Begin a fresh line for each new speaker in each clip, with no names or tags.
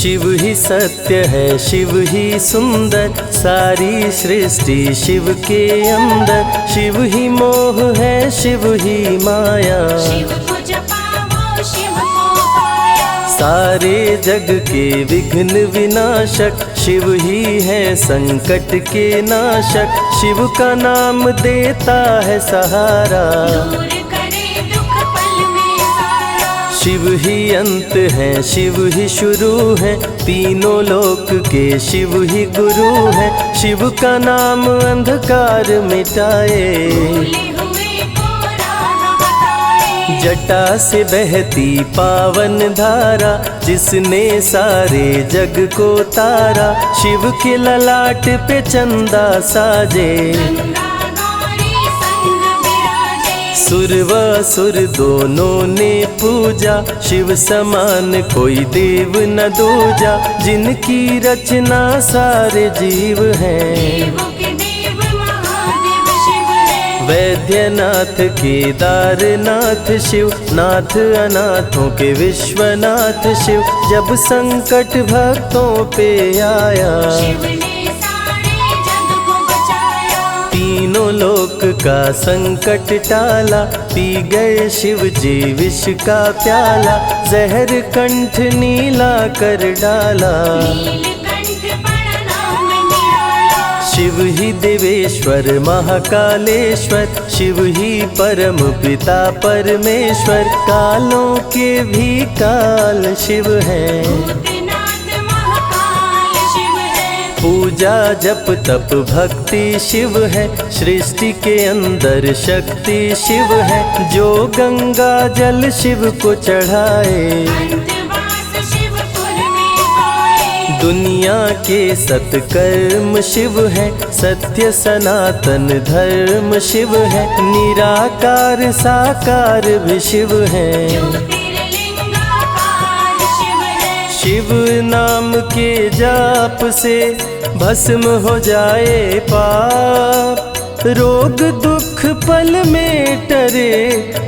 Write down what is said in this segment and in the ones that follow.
शिव ही सत्य है, शिव ही सुंदर, सारी सृष्टि शिव के अंदर। शिव ही मोह है, शिव ही माया,
शिव को जपाओ शिव को पाया।
सारे जग के विघ्न विनाशक, शिव ही है संकट के नाशक। शिव का नाम देता है सहारा,
दूर करे दुख पल में सारा।
शिव ही अंत है, शिव ही शुरू है, तीनों लोक के शिव ही गुरु है। शिव का नाम अंधकार मिटाए,
भूले हुए को राह बताए।
जटा से बहती पावन धारा, जिसने सारे जग को तारा। शिव के ललाट पे चंदा साजे,
गंगा गौरी संग विराजे।
सुर व असुर दोनों ने पूजा, शिव समान कोई देव न दूजा। जिनकी रचना सारे जीव हैं,
देवों के देव महादेव शिव है।
वैद्यनाथ केदारनाथ शिव, नाथ अनाथों के विश्वनाथ शिव। जब संकट भक्तों पे आया,
शिव ने सारे जग को बचाया।
तीनों लोक का संकट टाला, पी गए शिव जी विष का प्याला। जहर कंठ नीला कर डाला,
नीलकंठ बड़ा नाम निराला।
शिव ही देवेश्वर महाकालेश्वर, शिव ही परम पिता परमेश्वर। कालों के भी काल शिव हैं,
भूतनाथ महाकाल शिव है।
पूजा जप तप भक्ति शिव है, सृष्टि के अंदर शक्ति शिव है। जो गंगा जल शिव को चढ़ाए,
अंतवास शिवपुर में पाए।
दुनिया के सत्कर्म शिव है, सत्य सनातन धर्म शिव है। निराकार साकार भी शिव है,
ज्योतिर्लिंगाकार शिव है।
शिव नाम के जाप से भस्म हो जाए पाप। रोग दुख पल में टरे,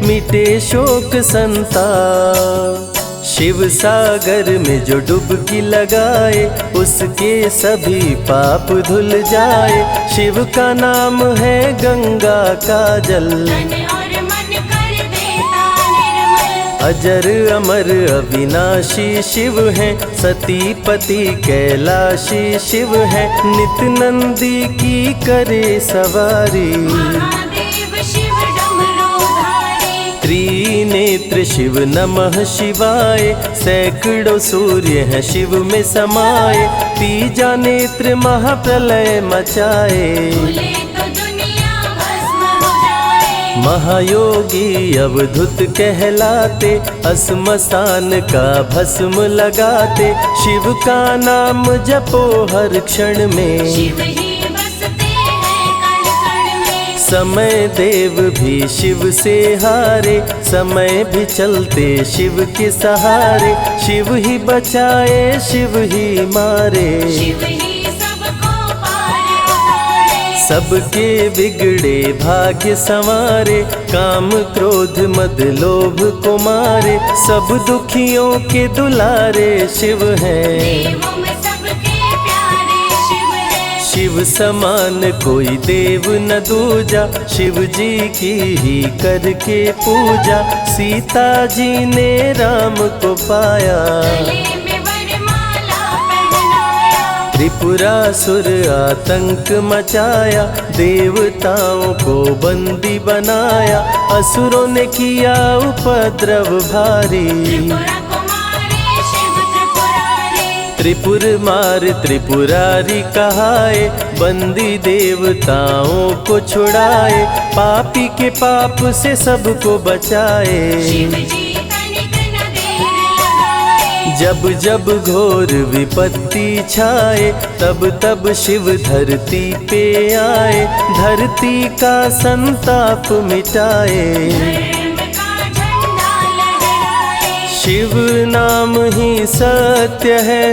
मिटे शोक संताप। शिव सागर में जो डुबकी लगाए, उसके सभी पाप धुल जाए। शिव का नाम है गंगा का जल,
तन और मन कर देता निर्मल।
अजर अमर अविनाशी शिव है, सती पति कैलाशी शिव है। नित नंदी की करे सवारी,
महादेव शिव डमरूधारी।
त्रिनेत्र शिव नमः शिवाय। सैकड़ों सूर्य हैं शिव में समाये, तीजा नेत्र महाप्रलय मचाए।
भूले तो दुनिया भस्म हो जाए।
महायोगी अवधूत कहलाते, असमसान का भस्म लगाते। शिव का नाम जपो हर क्षण में,
शिव ही बसते हैं कण कण में।
समय देव भी शिव से हारे, समय भी चलते शिव के सहारे। शिव ही बचाए शिव ही मारे,
शिव ही सबको पार उतारे।
सबके बिगड़े भाग्य संवारे। काम क्रोध मद लोभ को मारे, सब दुखियों के दुलारे शिव हैं।
देवों में सबके प्यारे शिव है।
शिव समान कोई देव न दूजा, शिव जी की ही करके पूजा। सीता जी ने राम को पाया,
गले में वरमाला पहनाया।
त्रिपुरासुर आतंक मचाया, देवताओं को बंदी बनाया। असुरों ने किया उपद्रव भारी,
त्रिपुरा को मारे शिव त्रिपुरारी।
त्रिपुर मार त्रिपुरारी कहाए, बंदी देवताओं को छुड़ाए। पापी के पाप से सबको बचाए,
शिव जी तनिक न देर लगाए।
जब जब घोर विपत्ति छाए, तब तब शिव धरती पे आए। धरती का संताप मिटाए,
धर्म का झंडा लहराए।
शिव नाम ही सत्य है,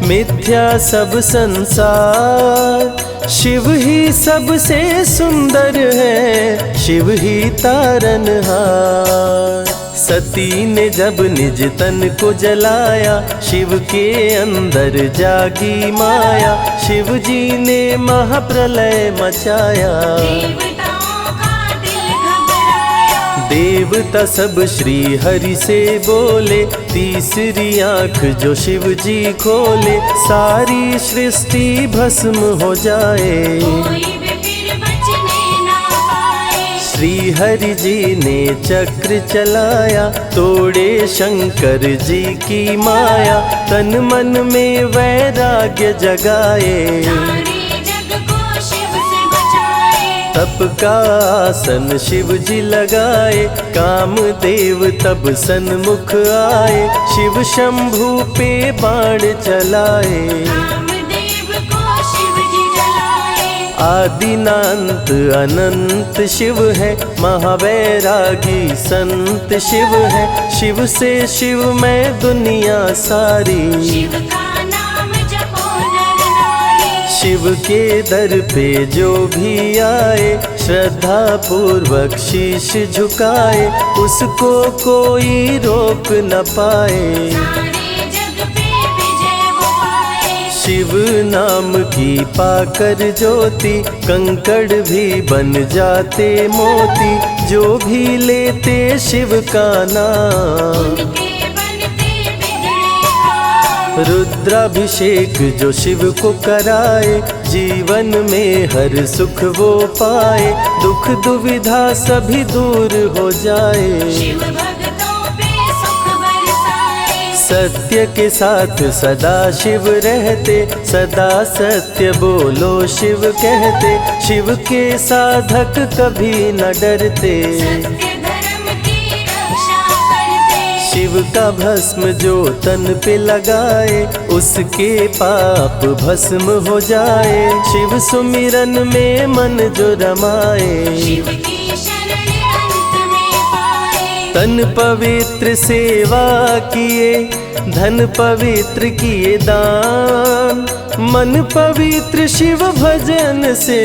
मिथ्या सब संसार। शिव ही सबसे सुंदर है, शिव ही तारनहार। सती ने जब निज तन को जलाया, शिव के अंदर जागी माया, शिव जी ने महाप्रलय मचाया।
देवताओं का दिल घबराया,
देवता सब श्री हरि से बोले, तीसरी आंख जो शिव जी खोले, सारी सृष्टि भस्म हो जाए।
कोई भी फिर बचने ना पाए।
श्री हरि जी ने चक्र चलाया, तोड़े शंकर जी की माया, तन मन में वैराग्य जगाए।
सारे जग को शिव से बचाए।
तप का आसन शिव जी लगाए, कामदेव तब सन्मुख आए, शिव शंभू पे बाण चलाए।
कामदेव को शिव जी जलाए।
आदिनांत अनंत शिव है, महावैरागी संत शिव है, शिव से शिव में दुनिया सारी।
शिव का नाम जपो नर नारी।
शिव के दर पे जो भी आए, श्रद्धा पूर्वक शीश झुकाए, उसको कोई रोक न पाए।
सारे जग पे विजय वो पाए।
शिव नाम की पाकर ज्योति, कंकड़ भी बन जाते मोती, जो भी लेते शिव का नाम।
उनके बनते बिगड़े काम।
रुद्राभिषेक जो शिव को कराए, जीवन में हर सुख वो पाए, दुख दुविधा सभी दूर हो जाए।
शिव भक्तों पे सुख बरसाए।
सत्य के साथ सदा शिव रहते, सदा सत्य बोलो शिव कहते, शिव के साधक कभी न डरते।
सत्य धर्म की रक्षा करते।
शिव का भस्म जो तन पे लगाए, उसके पाप भस्म हो जाए। शिव सुमिरन में मन जो रमाए,
शिव की शरण अंत में पाए।
तन पवित्र सेवा किए, धन पवित्र किए दान, मन पवित्र शिव भजन से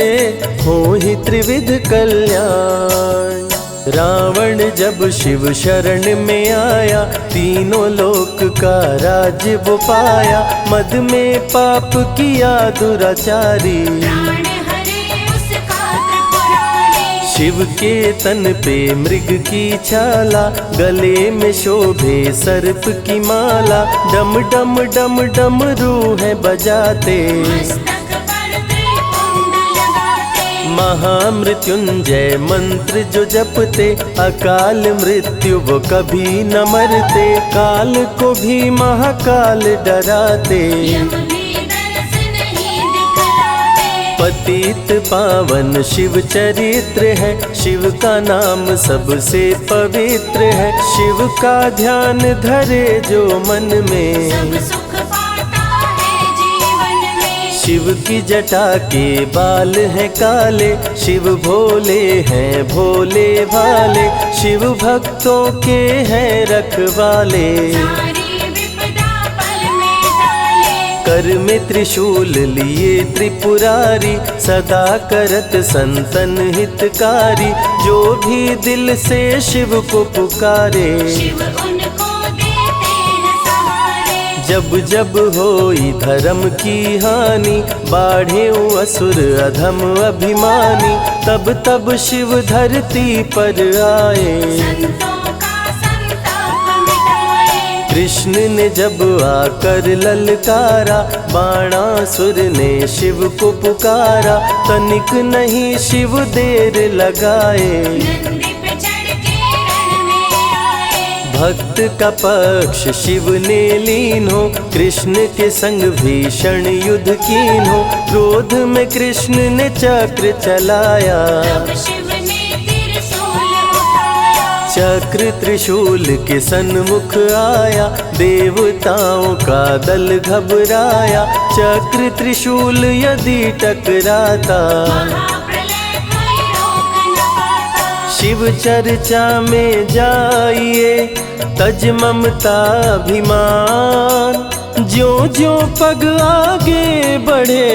हो ही त्रिविध कल्याण। रावण जब शिव शरण में आया, तीनों लोक का राज्य वो पाया, मद में पाप किया दुराचारी।
प्राण हरे उसका त्रिपुरारी।
शिव के तन पे मृग की छाला, गले में शोभे सर्प की माला, डम डम डम डम रूह बजाते।
मस्तक पर त्रिपुंड लगाते।
महामृत्युंजय मंत्र जो जपते, अकाल मृत्यु वो कभी न मरते, काल को भी महाकाल डराते।
यम भी दर्श नहीं दिखलाते।
पतित पावन शिव चरित्र है, शिव का नाम सबसे पवित्र है, शिव का ध्यान धरे जो मन में,
सब सुख पाता है जीवन में।
शिव की जटा के बाल हैं काले, शिव भोले हैं भोले भाले, शिव भक्तों के हैं रखवाले।
सारी विपदा पल में टाले।
कर में त्रिशूल लिए त्रिपुरारी, सदा करत संतन हितकारी, जो भी दिल से शिव को पुकारे।
शिव उनको देते हैं सहारे।
जब जब होई धर्म की हानि, बाढ़े असुर अधम अभिमानी, तब तब शिव धरती पर आए।
संतों का संताप मिटाए।
कृष्ण ने जब आकर ललकारा, बाणासुर ने शिव को पुकारा, तनिक नहीं शिव देर लगाए।
नंदी पे चढ़ के रण में आए।
भक्त का पक्ष शिव ने लीन हो, कृष्ण के संग भीषण युद्ध कीन हो, क्रोध में कृष्ण ने चक्र चलाया।
तब शिव ने त्रिशूल उठाया।
चक्र त्रिशूल के सन्मुख आया, देवताओं का दल घबराया, चक्र त्रिशूल यदि टकराता,
महाप्रलय कोई रोक न पाता।
शिव चर्चा में जाइए, तज ममता अभिमान, ज्यों ज्यों पग आगे बढ़े,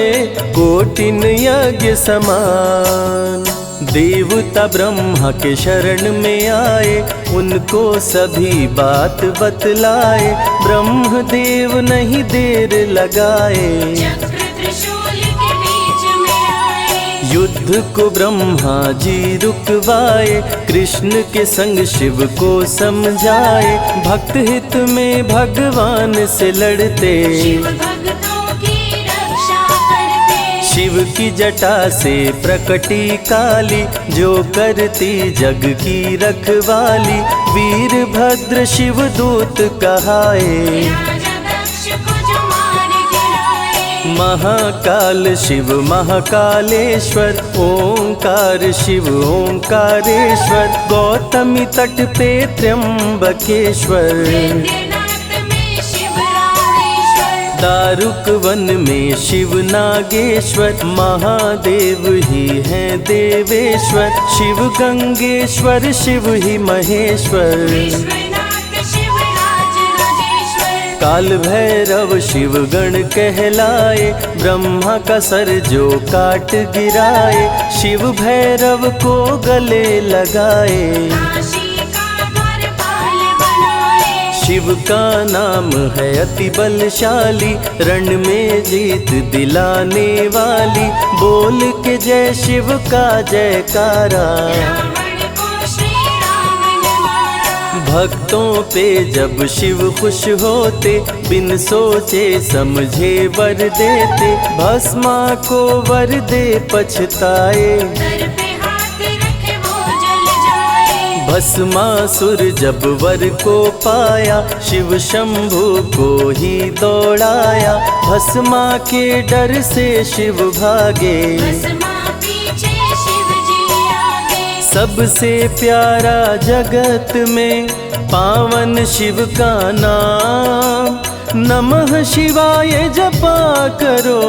कोटिन यज्ञ समान। देवता ब्रह्मा के शरण में आए, उनको सभी बात बतलाए। ब्रह्मदेव नहीं देर लगाए,
चक्र त्रिशूल के बीच में आए।
युद्ध को ब्रह्मा जी रुकवाए, कृष्ण के संग शिव को समझाए। भक्त हित में भगवान से लड़ते,
शिव भक्तों की रक्षा करते।
शिव की जटा से प्रकटी काली, जो करती जग की रखवाली। वीरभद्र शिव दूत कहाए,
राजा दक्ष को जो मार गिराए।
महाकाल शिव महाकालेश्वर, ओंकार शिव ओंकारेश्वर। गौतमी तट पे त्र्यंबकेश्वर,
वैद्यनाथ में शिव रामेश्वर।
दारुक वन में शिव नागेश्वर। महादेव ही हैं देवेश्वर, शिव गंगेश्वर शिव ही महेश्वर।
विश्वनाथ शिव राज राजेश्वर।
काल भैरव शिव गण कहलाए, ब्रह्मा का सर जो काट गिराए। शिव भैरव को गले लगाए,
काशी का द्वारपाल बनाए।
शिव का नाम है अति बलशाली, रण में जीत दिलाने वाली। बोल के जय शिव का जयकारा,
रावण को श्री राम ने मारा।
भक्तों पे जब शिव खुश होते, बिन सोचे समझे वर देते। भस्मा को वर दे पछताए,
सर पे हाथ रखे वो जल जाए।
भस्मासुर जब वर को पाया, शिव शंभु को ही दौड़ाया। भस्मा के डर से शिव भागे,
भस्मा पीछे शिव जी आगे।
सबसे प्यारा जगत में पावन शिव का नाम। नमः शिवाय जपा करो,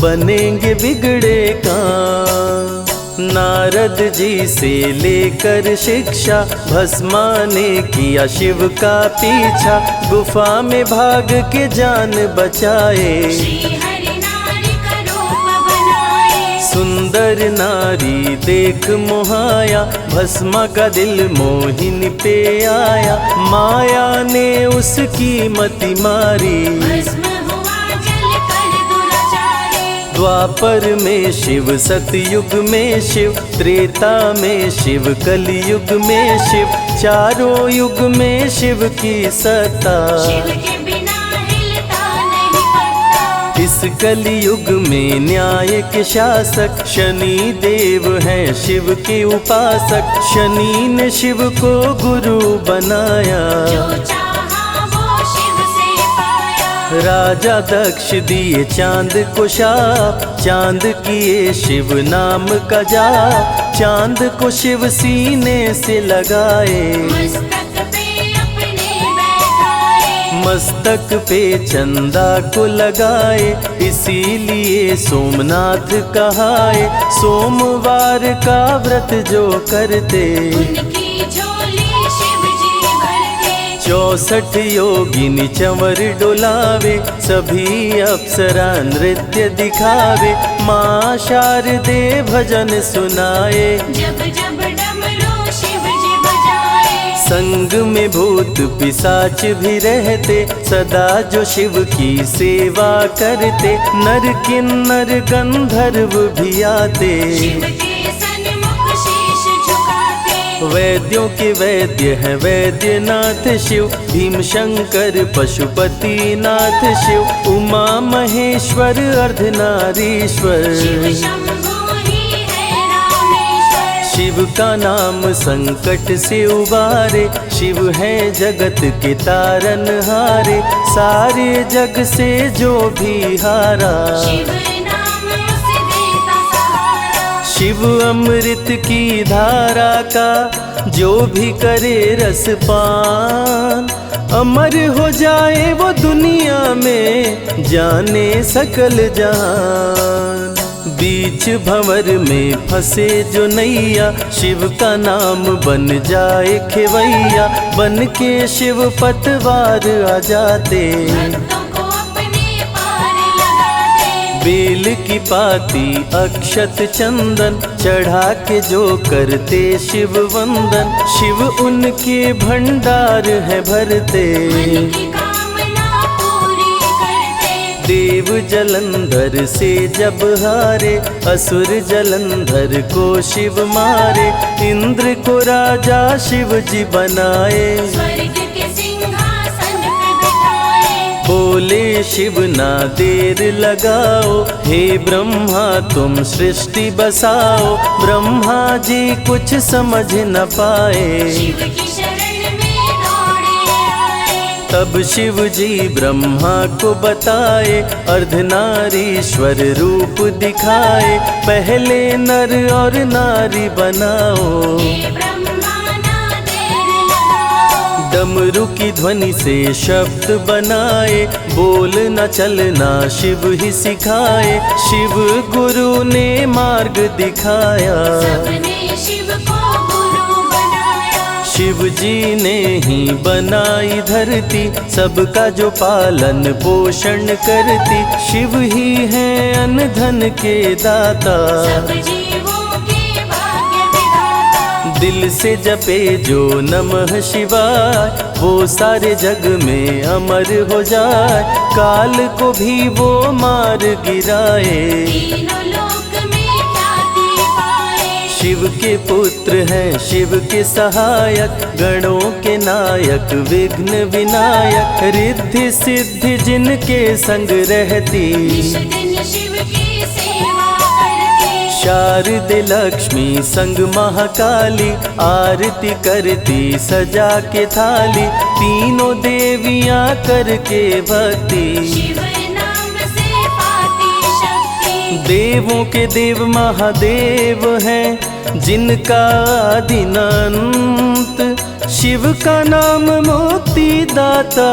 बनेंगे बिगड़े काम। नारद जी से लेकर शिक्षा, भस्मा ने किया शिव का पीछा। गुफा में भाग के जान बचाए,
श्री हरि नारी का रूप बनाए।
सुंदर नारी देख मोहाया, भस्मा का दिल मोहिनी पे आया। माया ने उसकी मति मारी,
भस्म हुआ जल कर दुराचारी।
द्वापर में शिव सतयुग में शिव, त्रेता में शिव कलयुग में शिव। चारों युग में शिव की सत्ता,
शिव के बिना हिलता नहीं पत्ता।
इस कलयुग में न्याय के शासक, शनि देव हैं शिव के उपासक। शनि ने शिव को गुरु बनाया,
जो चाहा वो शिव से पाया।
राजा दक्ष दिए चांद को शाप, चांद किए शिव नाम का जाप। चांद को शिव सीने से लगाए,
मस्तक पे अपने बैठाए।
मस्तक पे चंदा को लगाए। इसीलिए सोमनाथ कहाए, सोमवार का व्रत जो करते।
उनकी झोली शिव जी भरते।
64 योगिनी चंवर डोलावे, सभी अप्सरा नृत्य दिखावे। माँ शारदे भजन सुनाए,
जब जब डमरू शिव जी बजाए।
संग में भूत पिशाच भी रहते, सदा जो शिव की सेवा करते। नर किन्नर गंधर्व भी आते,
शिव के सन्मुख शीश झुकाते।
वैद्यों के वैद्य हैं वैद्यनाथ शिव। भीम शंकर पशुपति नाथ शिव, उमा महेश्वर अर्धनारीश्वर।
शिव शंभु ही है रामेश्वर।
शिव का नाम संकट से उबारे, शिव है जगत के तारनहारे। सारे जग से जो भी हारा,
शिव नाम उसे देता सहारा।
शिव अमृत की धारा का जो भी करे रसपान। अमर हो जाए वो दुनिया में, जाने सकल जहान। बीच भंवर में फंसे जो नैया, शिव का नाम बन जाए खेवैया। बन के शिव पतवार आ जाते,
भक्तों को अपने पार लगाते।
बेल की पाती अक्षत चंदन चढ़ा के जो करते शिव वंदन, शिव उनके भंडार है भरते।
मन की कामना पूरी करते।
देव जलंधर से जब हारे, असुर जलंधर को शिव मारे। इंद्र को राजा शिव जी बनाए,
स्वर्ग के सिंहासन पे बिठाए।
बोले शिव ना देर लगाओ, हे ब्रह्मा तुम सृष्टि बसाओ। ब्रह्मा जी कुछ समझ न पाए,
शिव की शरण में दौड़े आए।
तब शिव जी ब्रह्मा को बताए, अर्धनारीश्वर रूप दिखाए। पहले नर और नारी बनाओ,
हे ब्रह्मा ना देर लगाओ।
डमरू की ध्वनि से शब्द बनाए, बोलना चलना शिव ही सिखाए। शिव गुरु ने मार्ग दिखाया,
सबने शिव को गुरु बनाया।
शिव जी ने ही बनाई धरती, सबका जो पालन पोषण करती। शिव ही है अन्न धन के दाता,
सब जीवों के भाग्य विधाता।
दिल से जपे जो नमः शिवाय, वो सारे जग में अमर हो जाए। काल को भी वो मार गिराए,
तीनों लोक में ख्याति पाए।
शिव के पुत्र हैं शिव के सहायक, गणों के नायक विघ्न विनायक। रिद्धि सिद्धि जिनके संग रहती,
निश दिन शिव की सेवा करते।
शारदे लक्ष्मी संग महाकाली, आरती करती सजा के थाली। तीनों देवियां करके भक्ति,
शिव नाम से पाती शक्ति।
देवों के देव महादेव हैं, जिनका आदि न अंत। शिव का नाम मुक्ति दाता,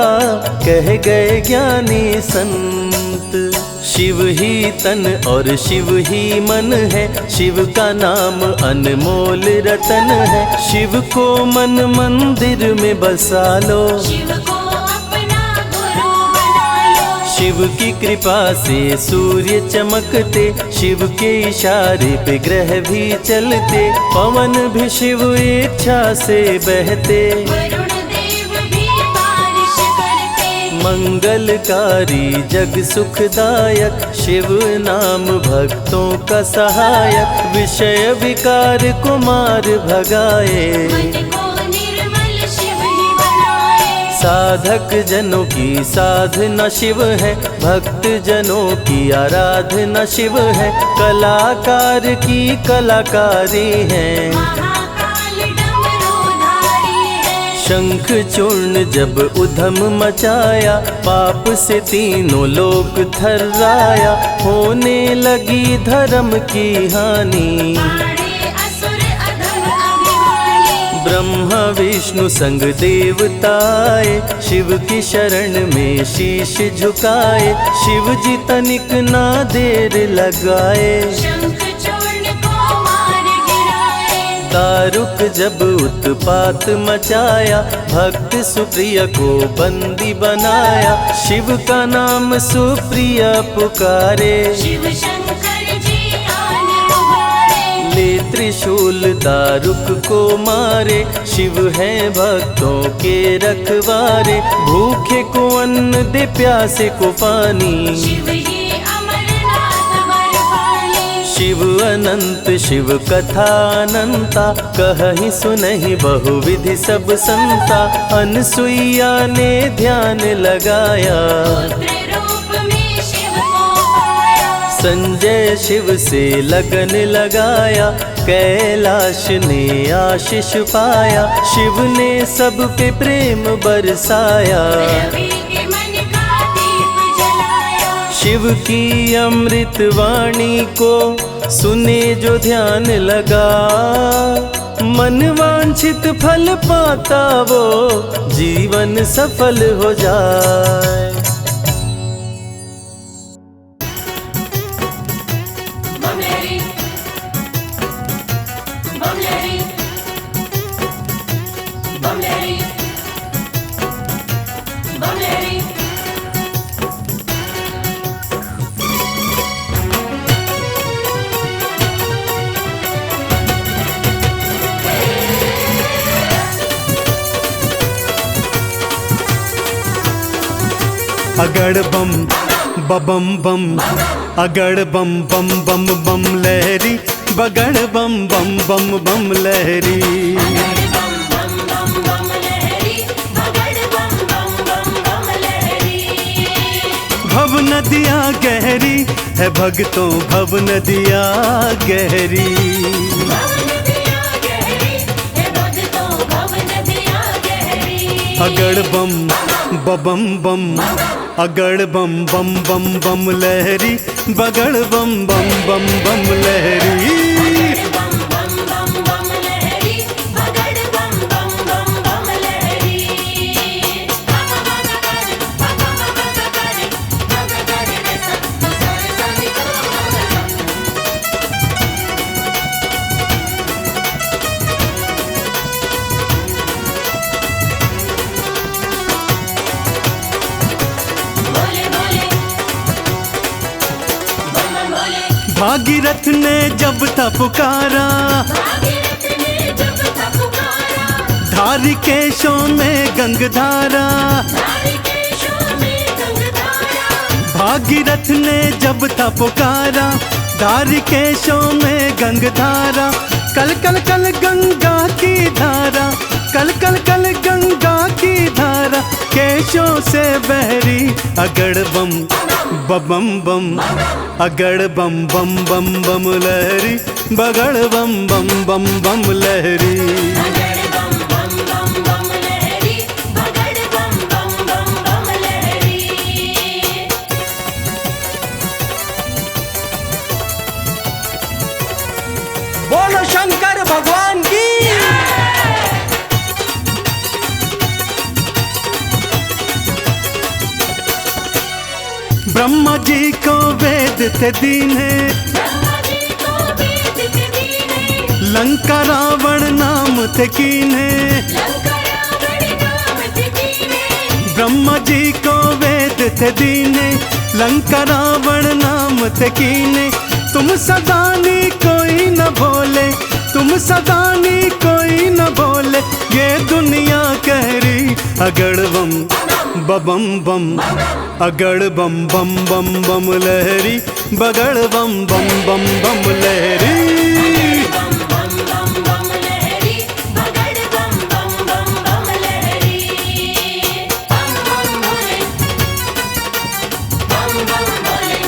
कह गए ज्ञानी संत। शिव ही तन और शिव ही मन है, शिव का नाम अनमोल रतन है। शिव को मन मंदिर में बसा लो,
शिव को अपना गुरु बना लो।
शिव की कृपा से सूर्य चमकते, शिव के इशारे पे ग्रह भी चलते। पवन भी शिव इच्छा से बहते,
वरुण देव भी बारिश करते।
मंगलकारी जग सुखदायक, शिव नाम भक्तों का सहायक। विषय विकार को मार भगाए,
मन को निर्मल शिव ही बनाए।
साधक जनों की साधना शिव है, भक्त जनों की आराधना शिव है। कलाकार की कलाकारी है,
महाकाल डमरूधारी है।
शंख चूर्ण जब उधम मचाया, पाप से तीनों लोक थर्राया। होने लगी धर्म की हानि,
बाड़े असुर अधम अभिमानी।
ब्रह्मा विष्णु संग देवताए, शिव की शरण में शीश झुकाए। शिव जी तनिक ना देर लगाए,
शंख चूर्ण को मार गिराए।
दारुक जब उत्पात मचाया, भक्त सुप्रिय को बंदी बनाया। शिव का नाम सुप्रिय पुकारे,
शिव शंकर जी आन उबारे।
ले त्रिशूल दारुक को मारे। शिव है भक्तों के रखवारे, भूखे को अन्न दे प्यासे को पानी।
शिव ही अमरनाथ बरपाली।
शिव अनंत शिव कथा अनंता, कहीं सुनहि बहुविधि सब संता। अनसुईया ने ध्यान लगाया,
पुत्र रूप में शिव को पाया।
संजय शिव से लगन लगाया। कैलाश ने आशीष पाया, शिव ने सब पे प्रेम बरसाया।
रवि के मन का दीप जलाया।
शिव की अमृत वाणी को सुने जो ध्यान लगा, मन वांछित फल पाता वो जीवन सफल हो जाए।
बमलेरी बमलेरी बमलेरी बमलेरी
अगड़ बम बम बम, अगड़ बम बम बम बम लहरी, बगड़ बम बम बम बम लहरी।
अगड़ बम बम बम बम लहरी, बगड़ बम बम बम बम लहरी।
भव नदिया गहरी है भक्तों, भव नदिया गहरी।
भव नदिया गहरी है भक्तों, भव नदिया गहरी।
अगड़ बम बम बम, अगड़ बम बम बम बम लहरी, बगड़ बम बम बम बम लहरी।
अगड़ बम बम बम बम लहरी, बगड़ बम बम बम बम लहरी। बाबा बाबा करे, बाबा बाबा करे, बाबा करे रे सब, सारे सारे करो बाबा। बोले बोले बम बम बोले।
भागीरथ ने जब था पुकारा,
भागीरथ ने जब था पुकारा,
धारी केशों में गंगधारा।
धारी केशों में गंगधारा।
भागीरथ ने जब था पुकारा, धारी केशों में गंगधारा। कल कल कल गंगा की धारा, कल कल कल गंगा की धारा, केशों से बहरी। अगड़ बम बम बम, अगड़ बम बम बम बम लहरी, बगड़ बम बम बम बम लहरी।
अगड़ बम बम बम बम लहरी, बगड़ बम बम बम बम लहरी।
बोलो शंकर भगवान की। ब्रह्मा जी को वेद थे दीने,
ब्रह्मा जी को वेद थे दीने,
लंका रावण नाम थे कीने।
लंका रावण नाम थे कीने।
ब्रह्मा जी को वेद थे दीने, लंका रावण नाम थे कीने। तुम सदानी कोई न भोले, तुम सदानी कोई न भोले, ये दुनिया कह रही। अगड़ बम बम बम, अगड़ बम बम बम बम लहरी, बगड़ बम बम बम बम लहरी।
बम बम बम बम लहरी, बगड़ बम बम बम बम लहरी। बम बम भोले, बम बम भोले।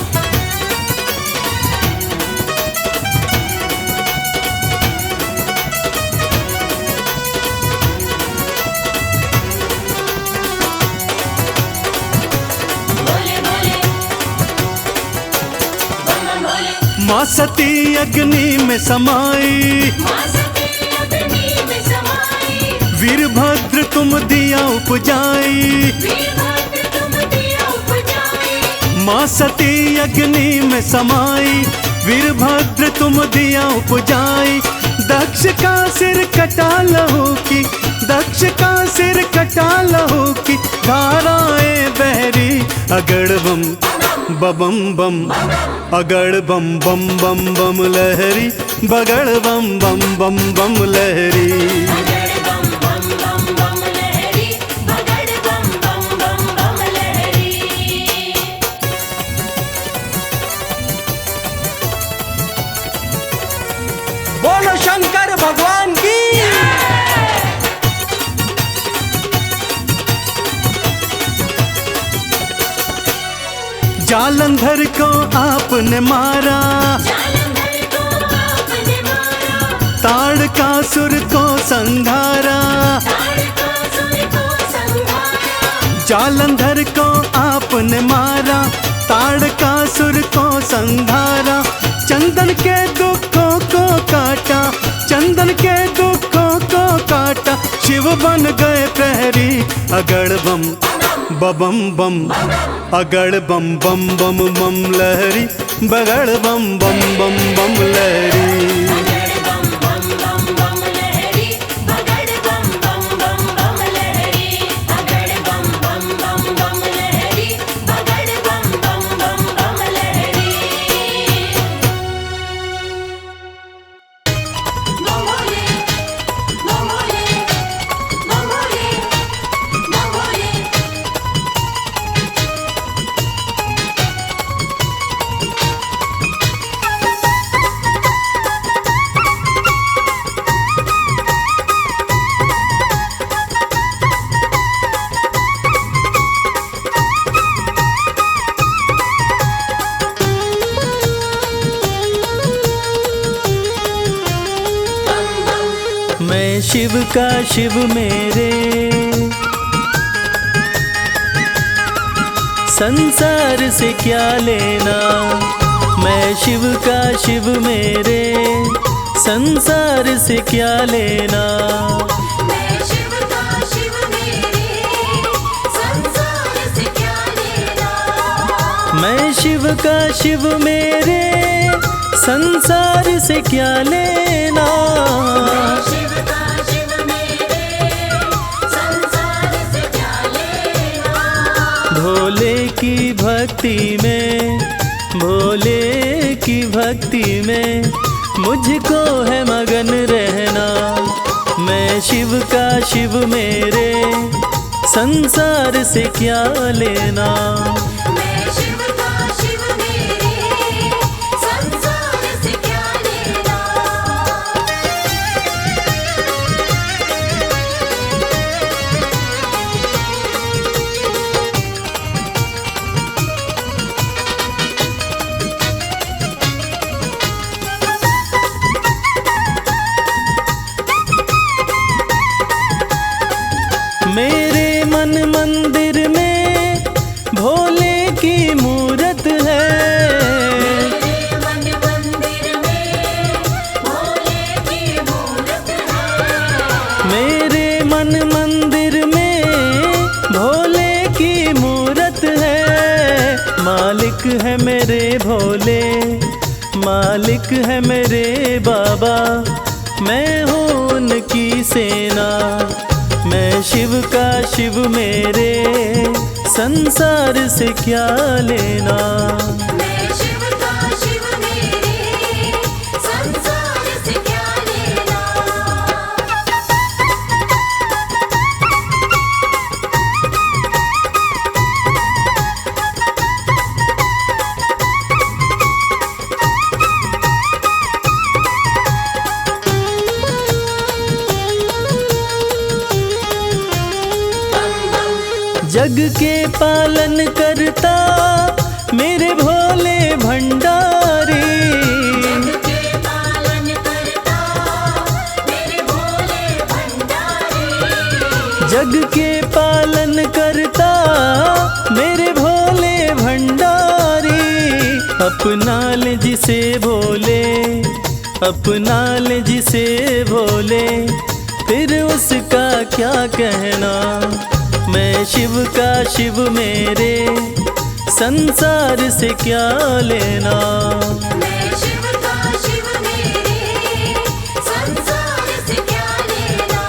बोले बोले बम बम बोले।
माँ सती अग्नि में समाई,
माँ सती अग्नि में समाई,
वीरभद्र तुम दिया उपजाई।
वीरभद्र तुम दिया उपजाई।
माँ सती अग्नि में समाई, वीरभद्र तुम दिया उपजाई। दक्ष का सिर कटा लहू की, दक्ष का सिर कटा लहू की, धाराएं बहरी। अगड़ बम बम बम, अगड़ बम बम बम बम लहरी, बगड़ बम बम बम बम लहरी।
अगड़ बम बम बम बम लहरी, बगड़ बम बम बम बम लहरी।
बोलो शंकर भगवान की। जालंधर को आपने मारा,
जालंधर को आपने मारा,
ताड़कासुर को संघारा।
ताड़कासुर को संहारा।
जालंधर को आपने मारा, ताड़कासुर को संघारा। चंदन के दुखों को काटा, चंदन के दुखों को काटा, शिव बन गए प्रहरी। अगड़ बम बम बम, अगड़ बम बम बम बम लहरी, बगड़ बम बम बम बम लहरी।
अगड़ बम बम बम बम लहरी, बगड़ बम बम बम बम लहरी। अगड़ बम बम बम बम लहरी, बगड़ बम बम बम बम लहरी। बम भोले, बम भोले, बम भोले, बम भोले।
शिव का शिव मेरे, संसार से क्या लेना। मैं शिव का शिव मेरे, संसार से क्या लेना।
मैं शिव का शिव मेरे, संसार से क्या लेना।
मैं शिव का शिव मेरे, संसार से क्या लेना।
मैं शिव का शिव मेरे, संसार से क्या लेना।
भोले की भक्ति में, भोले की भक्ति में मुझको है मगन रहना। मैं शिव का शिव मेरे, संसार से क्या लेना।
मैं शिव का शिव मेरे, संसार से क्या लेना।
मेरे मन मंदिर में भोले की मूरत है।
मेरे मन मंदिर में भोले की मूरत है।
मेरे मन मंदिर में भोले की मूरत है। मालिक है मेरे भोले, मालिक है मेरे बाबा, मैं हूँ उनकी सेना। मैं शिव का शिव मेरे, संसार से क्या लेना।
मैं शिव का शिव मेरे, संसार से क्या लेना।
जग के पालन करता मेरे भोले भंडारी।
जग के पालन करता मेरे भोले भंडारी।
जग के पालन करता मेरे भोले भंडारी। अपना ले जिसे भोले, अपना ले जिसे भोले, फिर उसका क्या कहना। मैं शिव का शिव मेरे, संसार से क्या लेना।
मैं शिव का शिव मेरे, संसार से क्या लेना।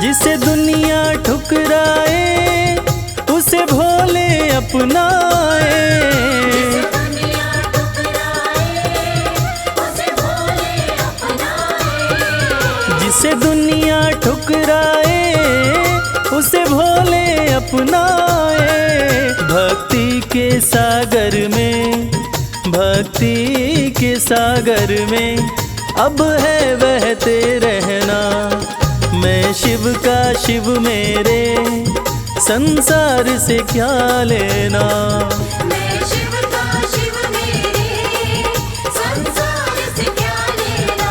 जिसे दुनिया ठुकराए उसे भोले अपनाए।
दुनिया ठुकराए उसे भोले अपनाए।
जिसे दुनिया ठुकराए उसे भोले अपनाए। भक्ति के सागर में, भक्ति के सागर में अब है बहते रहना। मैं शिव का शिव मेरे, संसार से क्या लेना।
मैं शिव का शिव मेरे, संसार से क्या लेना।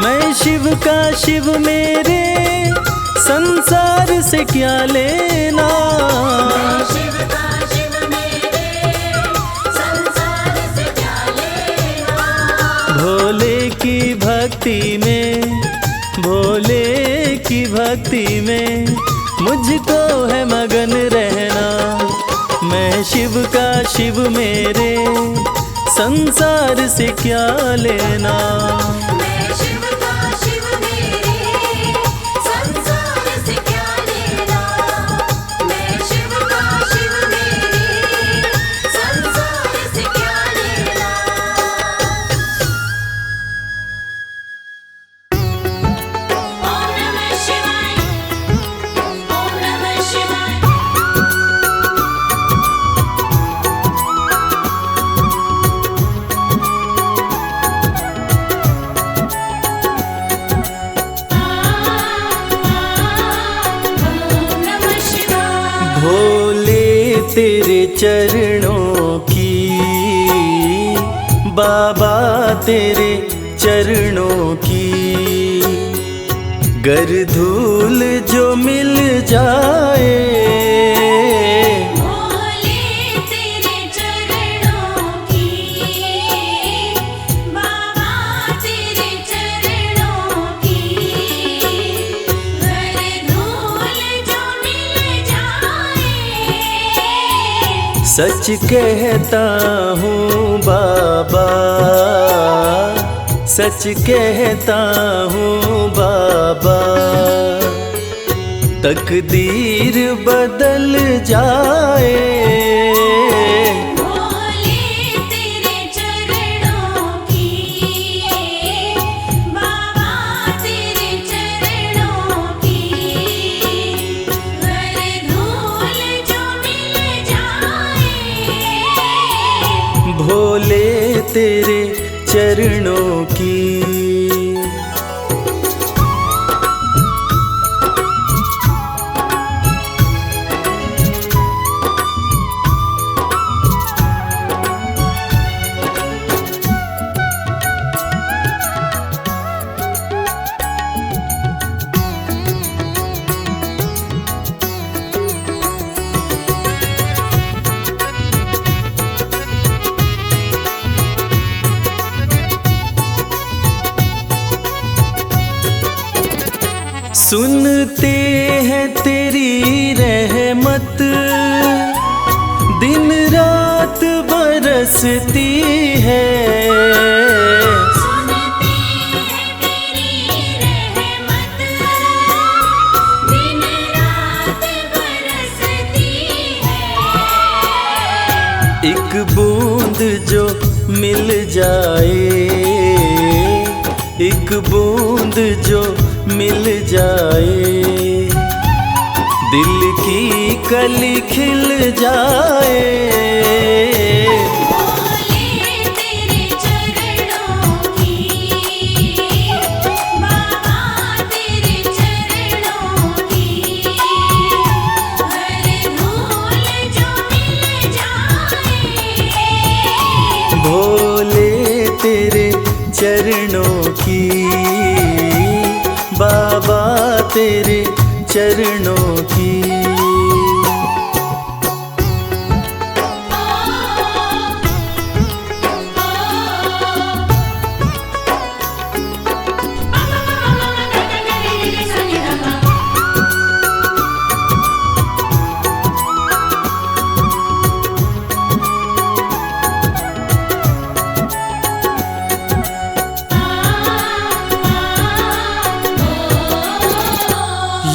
मैं शिव का शिव मेरे, संसार से क्या लेना।
मैं शिव का शिव मेरे, संसार से क्या लेना।
भोले की भक्ति में, भोले की भक्ति में मुझको है मगन रहना। मैं शिव का शिव मेरे, संसार से क्या लेना।
मैं शिव का शिव मेरे, संसार से क्या लेना। मैं शिव का शिव मेरे, संसार से क्या लेना। ओम नमः शिवाय, ओम नमः शिवाय।
भोले तेरे चरणों की, बाबा तेरे चरणों की, गर धूल जो मिल जाए,
भोले तेरे चरणों की, बाबा तेरे चरणों की, गर धूल जो मिल जाए।
सच कहता हूँ बाबा, सच कहता हूँ बाबा, तकदीर बदल जाए।
भोले तेरे चरणों की, बाबा तेरे चरणों की, गर धूल जो मिल जाए।
भोले तेरे चरणों की। सुनते हैं तेरी रहमत, दिन रात बरसती है।
सुनते हैं तेरी रहमत, दिन रात बरसती है।
एक बूंद जो मिल जाए, एक बूंद जो मिल जाए, दिल की कली खिल जाए।
भोले तेरे चरणों की, बाबा तेरे चरणों की, गर धूल जो मिल जाए।
भोले तेरे चरणों की, बाबा तेरे चरणों की।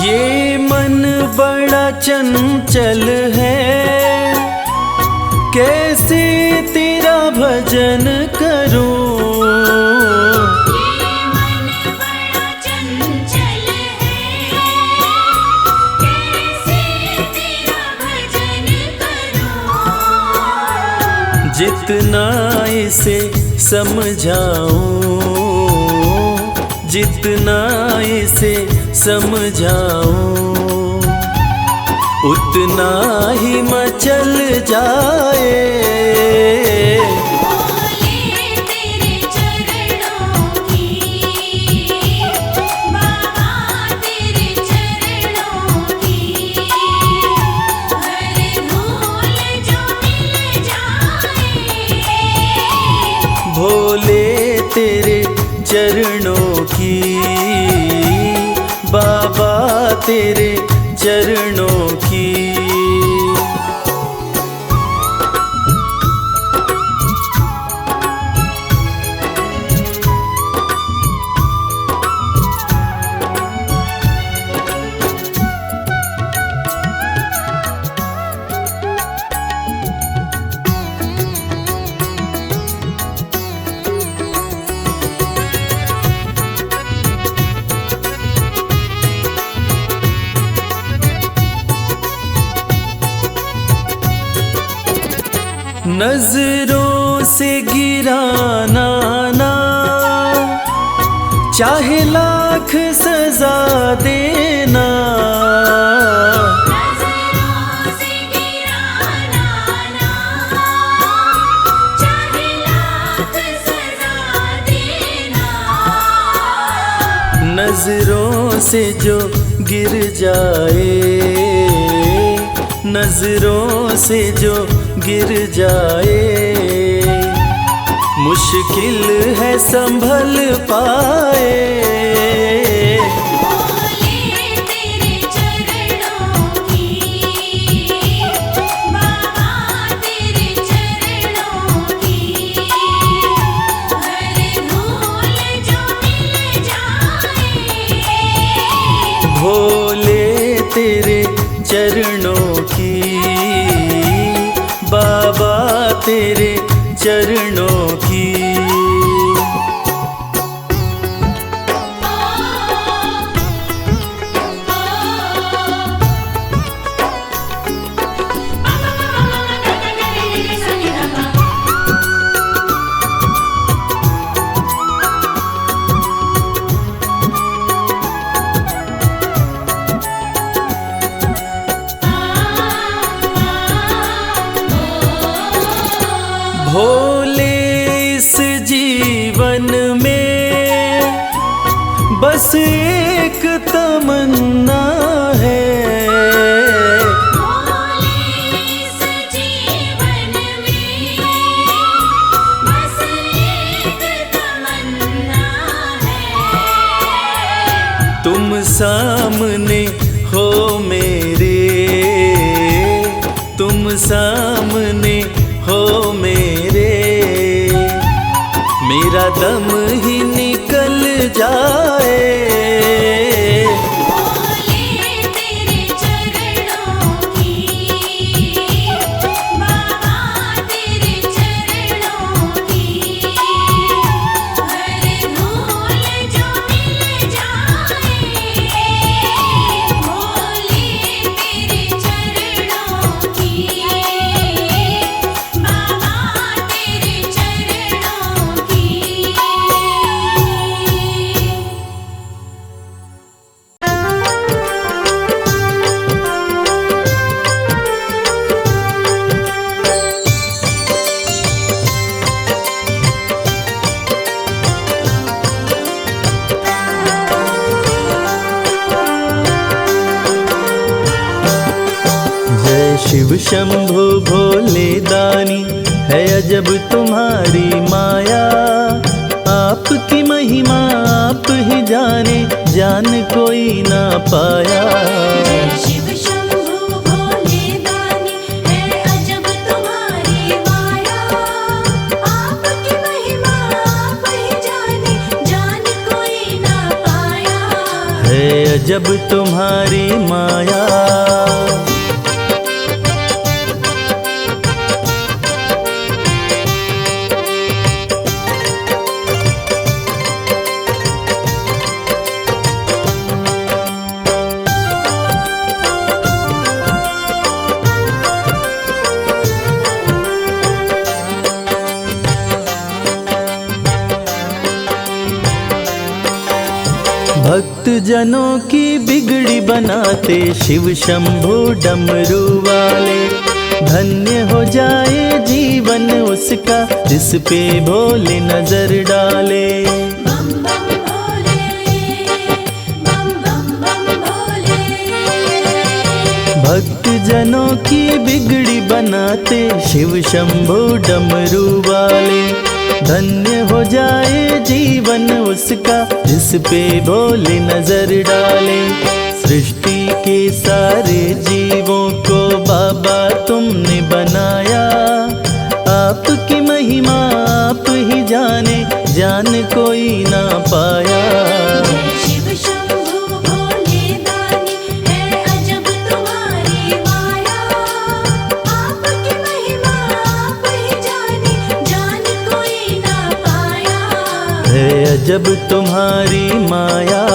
ये मन बड़ा चंचल है, कैसे तेरा भजन करूं।
ये मन बड़ा चंचल है, कैसे तेरा भजन करूं।
जितना इसे समझाऊं, जितना इसे समझाऊं, उतना ही मचल जाए।
भोले तेरे चरणों की, बाबा तेरे चरणों की, गर धूल जो मिल जाए।
भोले तेरे चरणों की, बाबा तेरे चरणों की। नजरों से गिराना ना, चाहे लाख सजा देना।
नजरों से
नजरों से जो गिर जाए, नजरों से जो गिर जाए, मुश्किल है संभल पाए।
भोले तेरे चरणों की, बाबा तेरे चरणों की, हर धूल जो मिल जाए।
भोले तेरे चरणों की, बाबा तेरे चरणों की। भोले इस जीवन में बस एक तमन्ना है,
भोले इस जीवन में बस एक तमन्ना है।
तुम सामने हो मेरे, तुम सामने हो मेरे, मेरा दम ही निकल जाए।
भोले तेरे चरणों की, बाबा तेरे चरणों की, हर धूल जो मिल जाए। भोले तेरे चरणों की, बाबा तेरे चरणों की।
जय शिव शंभु भोले दानी, है अजब तुम्हारी माया। आपकी महिमा आप ही जाने, जान कोई ना पाया।
जय शिव शंभु भोले दानी, है अजब तुम्हारी माया। आपकी महिमा आप ही जाने, जान कोई ना पाया।
है अजब तुम्हारी माया। भक्त जनों की बिगड़ी बनाते शिव शंभु डमरू वाले। धन्य हो जाए जीवन उसका, जिस पे भोले नजर डाले।
बम बम भोले, बम बम बम भोले।
भक्त जनों की बिगड़ी बनाते शिव शंभु डमरू वाले। धन्य हो जाए जीवन उसका, जिस पे भोले नजर डाले। सृष्टि के सारे जीवों को बाबा तुमने बनाया। आपकी महिमा आप ही जाने, जान कोई ना पाया।
जय शिव शंभु भोले दानी, है अजब तुम्हारी माया। आपकी महिमा आप ही जाने, जान कोई ना पाया।
है अजब तुम्हारी माया।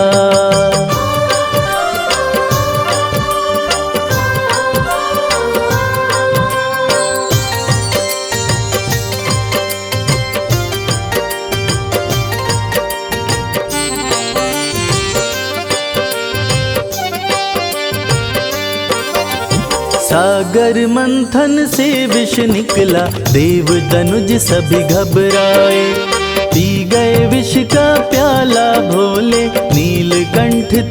सागर मंथन से विष निकला, देव दनुज सभी घबराए। पी गए विष का प्याला भोले, नीलकंठ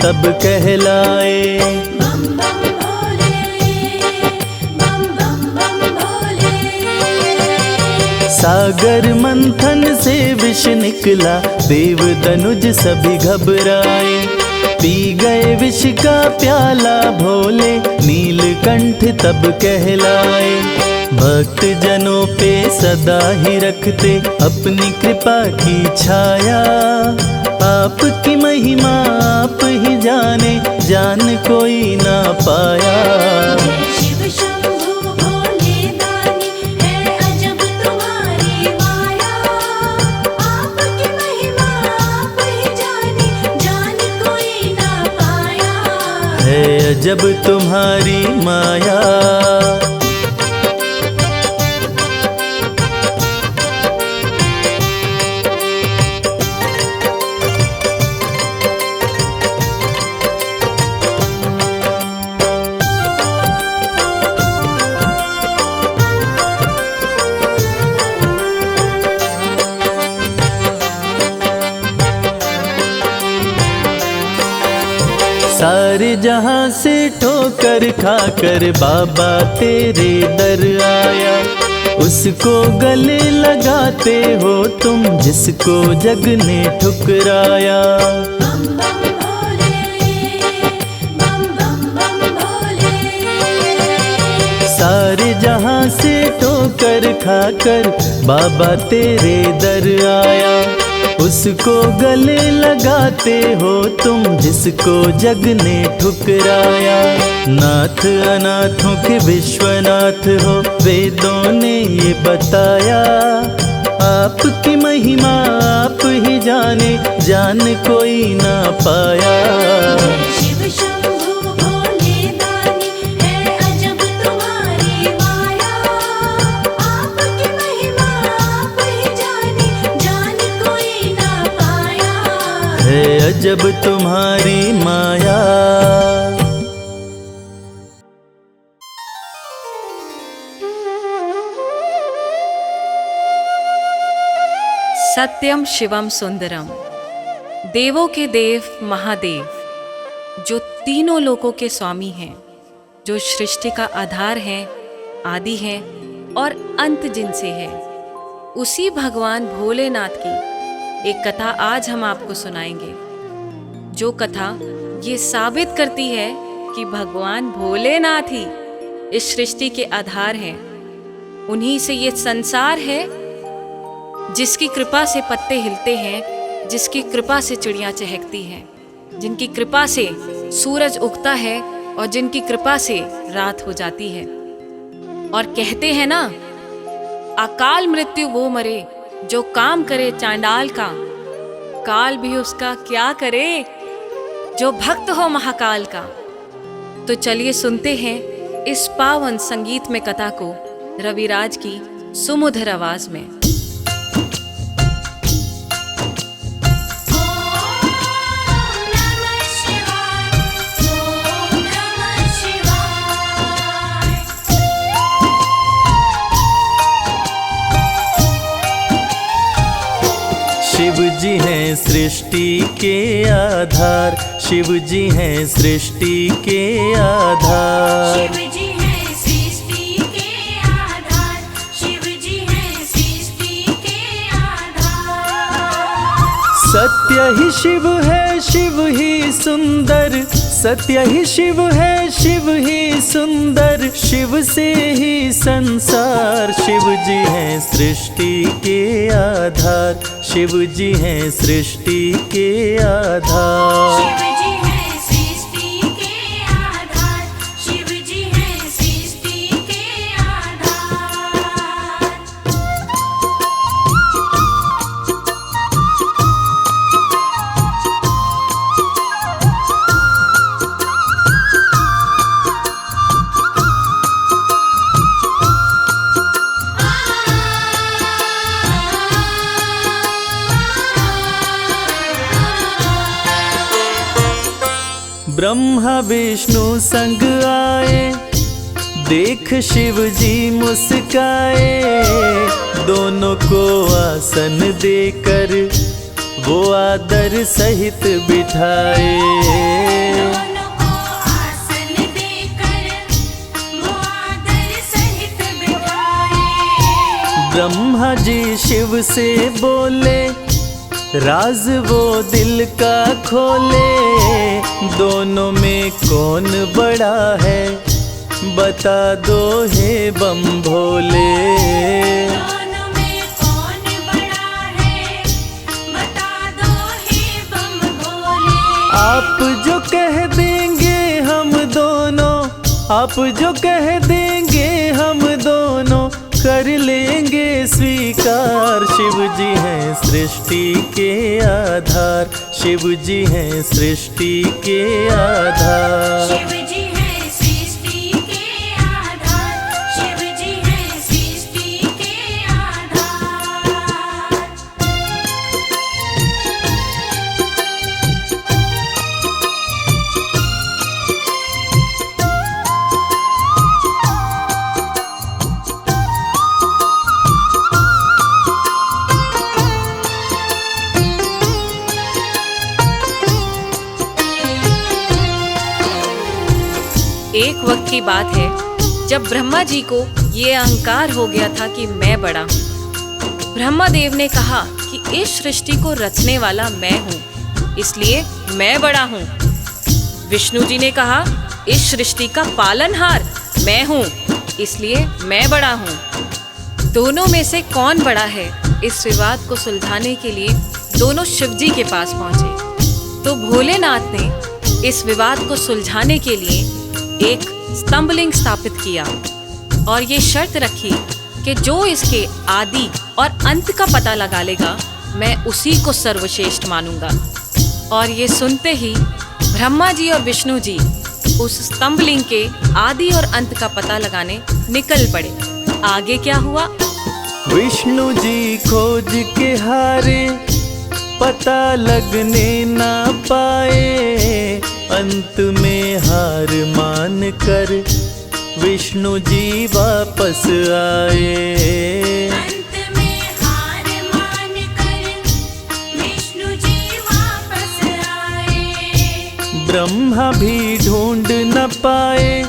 तब कहलाए।
बम बम भोले, बम बम बम भोले।
सागर मंथन से विष निकला, देव तनुज सभी घबराए। पी गए विष का प्याला भोले, नीलकंठ तब कहलाए। भक्त जनों पे सदा ही रखते अपनी कृपा की छाया। आपकी महिमा आप ही जाने, जान कोई ना पाया।
शिव शंभु भोले दानी, है अजब तुम्हारी माया। आपकी महिमा आप ही जाने, जान कोई ना पाया।
है अजब तुम्हारी माया। सारे जहां से ठोकर खाकर बाबा तेरे दर आया। उसको गले लगाते हो तुम, जिसको जग ने ठुकराया।
बम बम भोले, बम बम बम भोले।
सारे जहां से ठोकर खाकर बाबा तेरे दर आया। उसको गले लगाते हो तुम, जिसको जग ने ठुकराया। नाथ अनाथों के विश्वनाथ हो, वेदों ने ये बताया। आपकी महिमा आप ही जाने, जान कोई ना पाया।
शिव शंभु भोले दानी, है अजब तुम्हारी माया। आपकी महिमा आप ही जाने, जान कोई ना पाया।
है अजब तुम्हारी माया।
सत्यम शिवम सुंदरम, देवों के देव महादेव, जो तीनों लोकों के स्वामी हैं, जो सृष्टि का आधार हैं, आदि हैं और अंत जिनसे है, उसी भगवान भोलेनाथ की एक कथा आज हम आपको सुनाएंगे। जो कथा ये साबित करती है कि भगवान भोलेनाथ ही इस सृष्टि के आधार हैं। उन्हीं से ये संसार है, जिसकी कृपा से पत्ते हिलते हैं, जिसकी कृपा से चिड़ियाँ चहकती हैं, जिनकी कृपा से सूरज उगता है और जिनकी कृपा से रात हो जाती है। और कहते हैं ना, अकाल मृत्यु वो मरे जो काम करे चांडाल का, काल भी उसका क्या करे जो भक्त हो महाकाल का। तो चलिए सुनते हैं इस पावन संगीत में कथा को रविराज की सुमधुर आवाज में।
शिव जी हैं सृष्टि के आधार, शिव जी हैं सृष्टि के आधार।
शिव जी हैं सृष्टि के आधार, शिव जी हैं सृष्टि के आधार।
सत्य ही शिव है, शिव ही सुंदर, सत्य ही शिव है, शिव ही सुंदर। शिव से ही संसार, शिव जी हैं सृष्टि के आधार, शिव जी हैं सृष्टि के आधार।
शिव जी हैं सृष्टि के आधार, शिव जी हैं सृष्टि के आधार।
ब्रह्मा विष्णु संग आए, देख शिव जी मुस्काए। दोनों को आसन देकर वो आदर सहित बिठाए।
दोनों को आसन देकर वो आदर सहित बिठाए।
ब्रह्मा जी शिव से बोले, राज वो दिल का खोले, दोनों में कौन बड़ा है, बता दो हे बम भोले।
दोनों में कौन बड़ा है, बता दो हे बम भोले।
आप जो कह देंगे हम दोनों, आप जो कह देंगे हम दोनों, कर लेंगे स्वीकार। शिव जी हैं सृष्टि के आधार, शिव जी हैं सृष्टि के आधार।
शिव जी हैं सृष्टि के आधार, शिव जी हैं सृष्टि के आधार।
एक वक्त की बात है जब ब्रह्मा जी को ये अहंकार हो गया था कि मैं बड़ा हूँ। ब्रह्मा देव ने कहा कि इस सृष्टि को रचने वाला मैं हूँ, इसलिए मैं बड़ा हूँ। विष्णु जी ने कहा इस सृष्टि का पालनहार मैं हूँ, इसलिए मैं बड़ा हूँ। दोनों में से कौन बड़ा है, इस विवाद को सुलझाने के लिए दोनों शिव जी के पास पहुंचे। तो भोलेनाथ ने इस विवाद को सुलझाने के लिए एक स्तंभलिंग स्थापित किया और ये शर्त रखी कि जो इसके आदि और अंत का पता लगा लेगा, मैं उसी को सर्वश्रेष्ठ मानूंगा। और ये सुनते ही ब्रह्मा जी और विष्णु जी उस स्तंभलिंग के आदि और अंत का पता लगाने निकल पड़े। आगे क्या हुआ?
विष्णु जी खोज के हारे, पता लगने ना पाए, अंत में हार मान कर विष्णु जी वापस आए।
अंत में हार मान कर विष्णु जी वापस आए।
ब्रह्मा भी ढूंढ न पाए,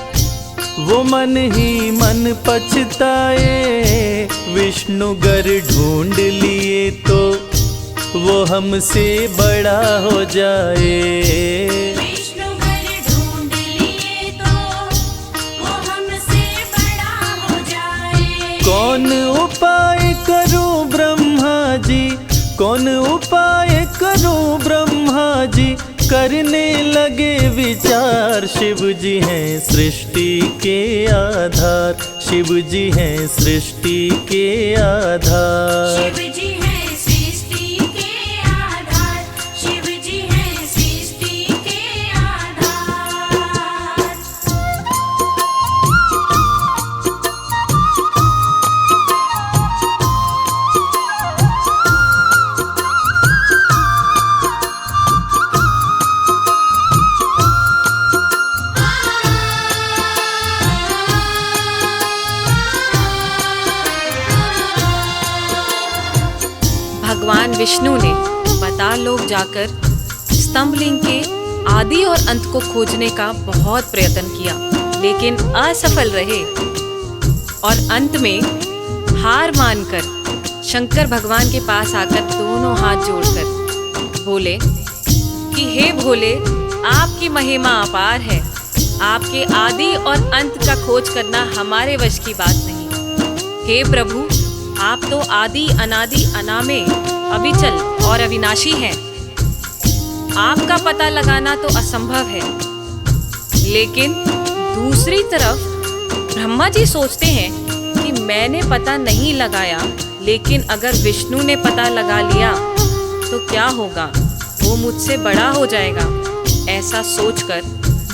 वो मन ही मन पछताए। विष्णु गर ढूंढ लिए तो वो हमसे बड़ा हो जाए।
विष्णु घर ढूंढ लिए तो वो हमसे बड़ा हो जाए।
कौन उपाय करूं ब्रह्मा जी, कौन उपाय करूं ब्रह्मा जी, करने लगे विचार। शिव जी हैं सृष्टि के आधार, शिव जी हैं सृष्टि के आधार।
शिव जी हैं सृष्टि के आधार, शिव जी हैं सृष्टि के आधार।
भगवान विष्णु ने पाताल लोक जाकर स्तंभलिंग के आदि और अंत को खोजने का बहुत प्रयत्न किया, लेकिन असफल रहे। और अंत में हार मानकर शंकर भगवान के पास आकर दोनों हाथ जोड़कर बोले कि हे भोले, आपकी महिमा अपार है, आपके आदि और अंत का खोज करना हमारे वश की बात नहीं। हे प्रभु, आप तो आदि अनादि अनामे, अविचल और अविनाशी हैं। आपका पता लगाना तो असंभव है। लेकिन दूसरी तरफ ब्रह्मा जी सोचते हैं कि मैंने पता नहीं लगाया, लेकिन अगर विष्णु ने पता लगा लिया तो क्या होगा, वो मुझसे बड़ा हो जाएगा। ऐसा सोचकर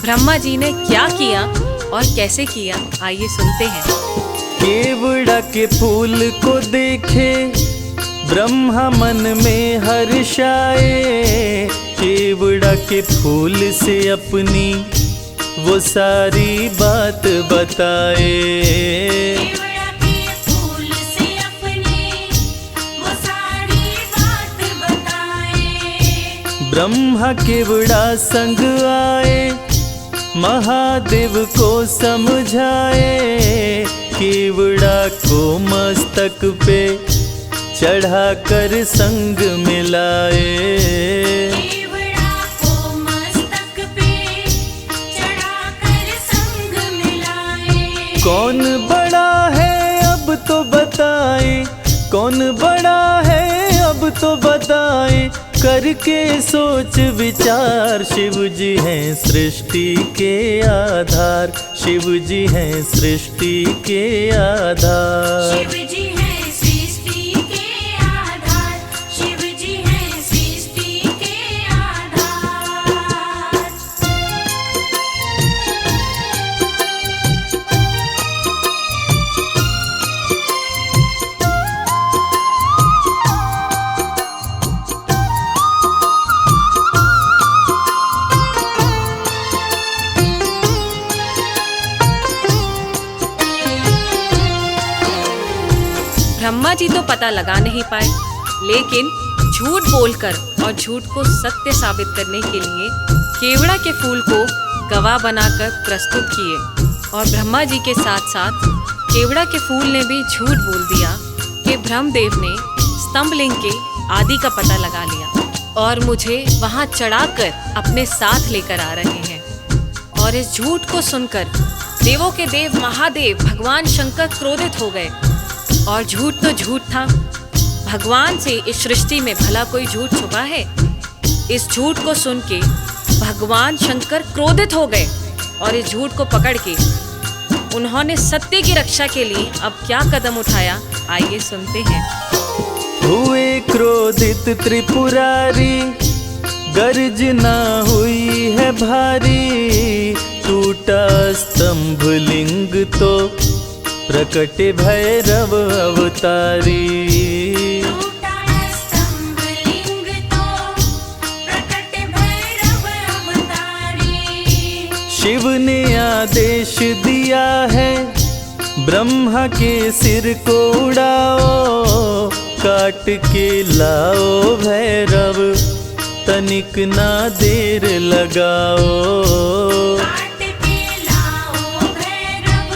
ब्रह्मा जी ने क्या किया और कैसे किया, आइए सुनते हैं।
केवड़ा के फूल को देखे ब्रह्मा मन में हर्षाए। केवड़ा के फूल से अपनी वो सारी बात बताए।
केवड़ा के फूल से अपनी वो सारी बात बताए।
ब्रह्मा केवड़ा संग आए, महादेव को समझाए, केवड़ा को मस्तक पे चढ़ाकर संग मिलाए।
केवड़ा को मस्तक पे चढ़ाकर संग मिलाए।
कौन बड़ा है अब तो बताए, कौन बड़ा है अब तो बताए, करके सोच विचार। शिव जी हैं सृष्टि के आधार, शिव जी हैं सृष्टि के आधार।
शिव जी हैं सृष्टि के आधार, शिव जी हैं सृष्टि के आधार।
ब्रह्मा जी तो पता लगा नहीं पाए, लेकिन झूठ बोलकर और झूठ को सत्य साबित करने के लिए केवड़ा के फूल को गवाह बनाकर प्रस्तुत किए। और ब्रह्मा जी के साथ साथ केवड़ा के फूल ने भी झूठ बोल दिया कि ब्रह्मदेव ने स्तंभलिंग के आदि का पता लगा लिया और मुझे वहां चढ़ाकर अपने साथ लेकर आ रहे हैं। और इस झूठ को सुनकर देवों के देव महादेव भगवान शंकर क्रोधित हो गए। और झूठ तो झूठ था, भगवान से इस सृष्टि में भला कोई झूठ छुपा है? इस झूठ को सुन के भगवान शंकर क्रोधित हो गए और इस झूठ को पकड़ के उन्होंने सत्य की रक्षा के लिए अब क्या कदम उठाया, आइए सुनते हैं।
हुए क्रोधित त्रिपुरारी, गर्जना हुई है भारी, टूटा स्तंभ लिंग तो प्रकट भैरव अवतारी।
टूटा स्तंभ लिंग तो प्रकट भैरव अवतारी।
शिव ने आदेश दिया है, ब्रह्मा के सिर को उड़ाओ, काट के लाओ भैरव, तनिक ना देर लगाओ।
काट के लाओ भैरव,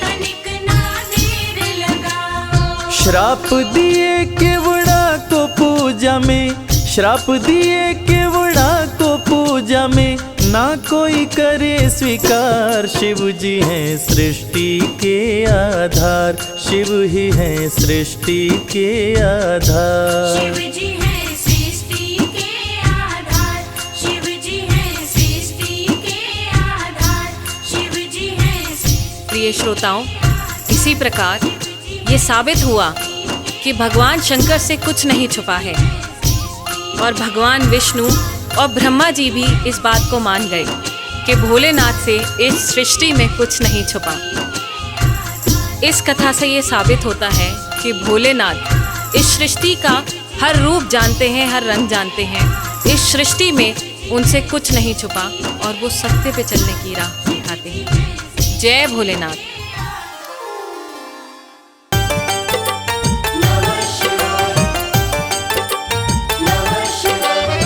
तनिक ना देर लगाओ।
श्राप दिए केवड़ा को पूजा में, श्राप दिए केवड़ा को पूजा में, ना कोई करे स्वीकार। शिव जी हैं सृष्टि के आधार, शिव ही हैं सृष्टि के आधार।
शिव जी हैं सृष्टि के आधार, शिव जी हैं सृष्टि के आधार, शिव जी हैं सृष्टि।
प्रिय श्रोताओं, इसी प्रकार ये साबित हुआ कि भगवान शंकर से कुछ नहीं छुपा है और भगवान विष्णु और ब्रह्मा जी भी इस बात को मान गए कि भोलेनाथ से इस सृष्टि में कुछ नहीं छुपा। इस कथा से ये साबित होता है कि भोलेनाथ इस सृष्टि का हर रूप जानते हैं, हर रंग जानते हैं। इस सृष्टि में उनसे कुछ नहीं छुपा और वो सत्य पे चलने की राह दिखाते हैं। जय भोलेनाथ।
नमः शिवाय, नमः शिवाय,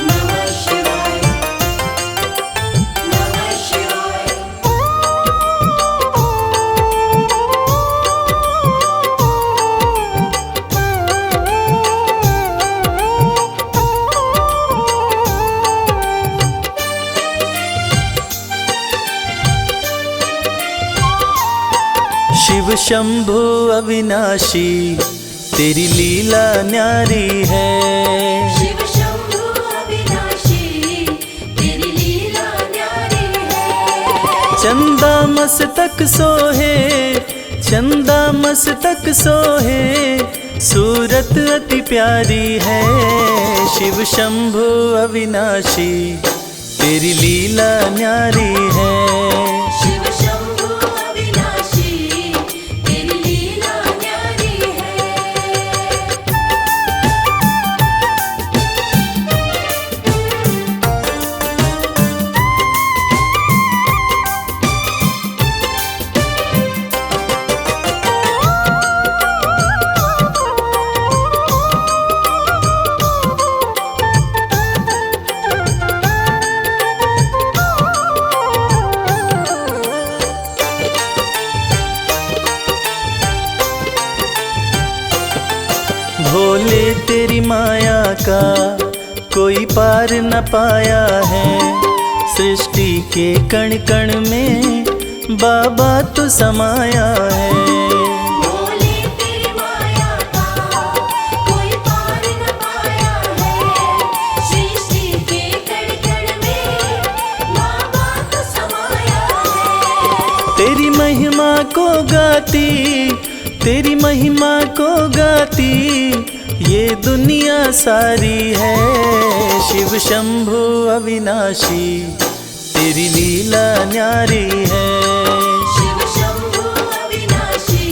नमः शिवाय, नमः शिवाय।
शिव शंभु अविनाशी, तेरी लीला न्यारी है।
शिव शंभु अविनाशी, तेरी लीला न्यारी है।
चंदा मस्तक सोहे, चंदा मस्तक सोहे, सूरत अति प्यारी है। शिव शंभु अविनाशी, तेरी लीला न्यारी है।
शिव शंभु अविनाशी, तेरी लीला न्यारी है।
का कोई पार न पाया है। सृष्टि के कण कण में बाबा तो समाया है।
बोले तेरी माया का कोई पार न पाया है। सृष्टि के कण कण में बाबा तो समाया है।
तेरी महिमा को गाती, तेरी महिमा को गाती ये दुनिया सारी है। शिव शंभु अविनाशी तेरी लीला न्यारी है।
शिव शंभु अविनाशी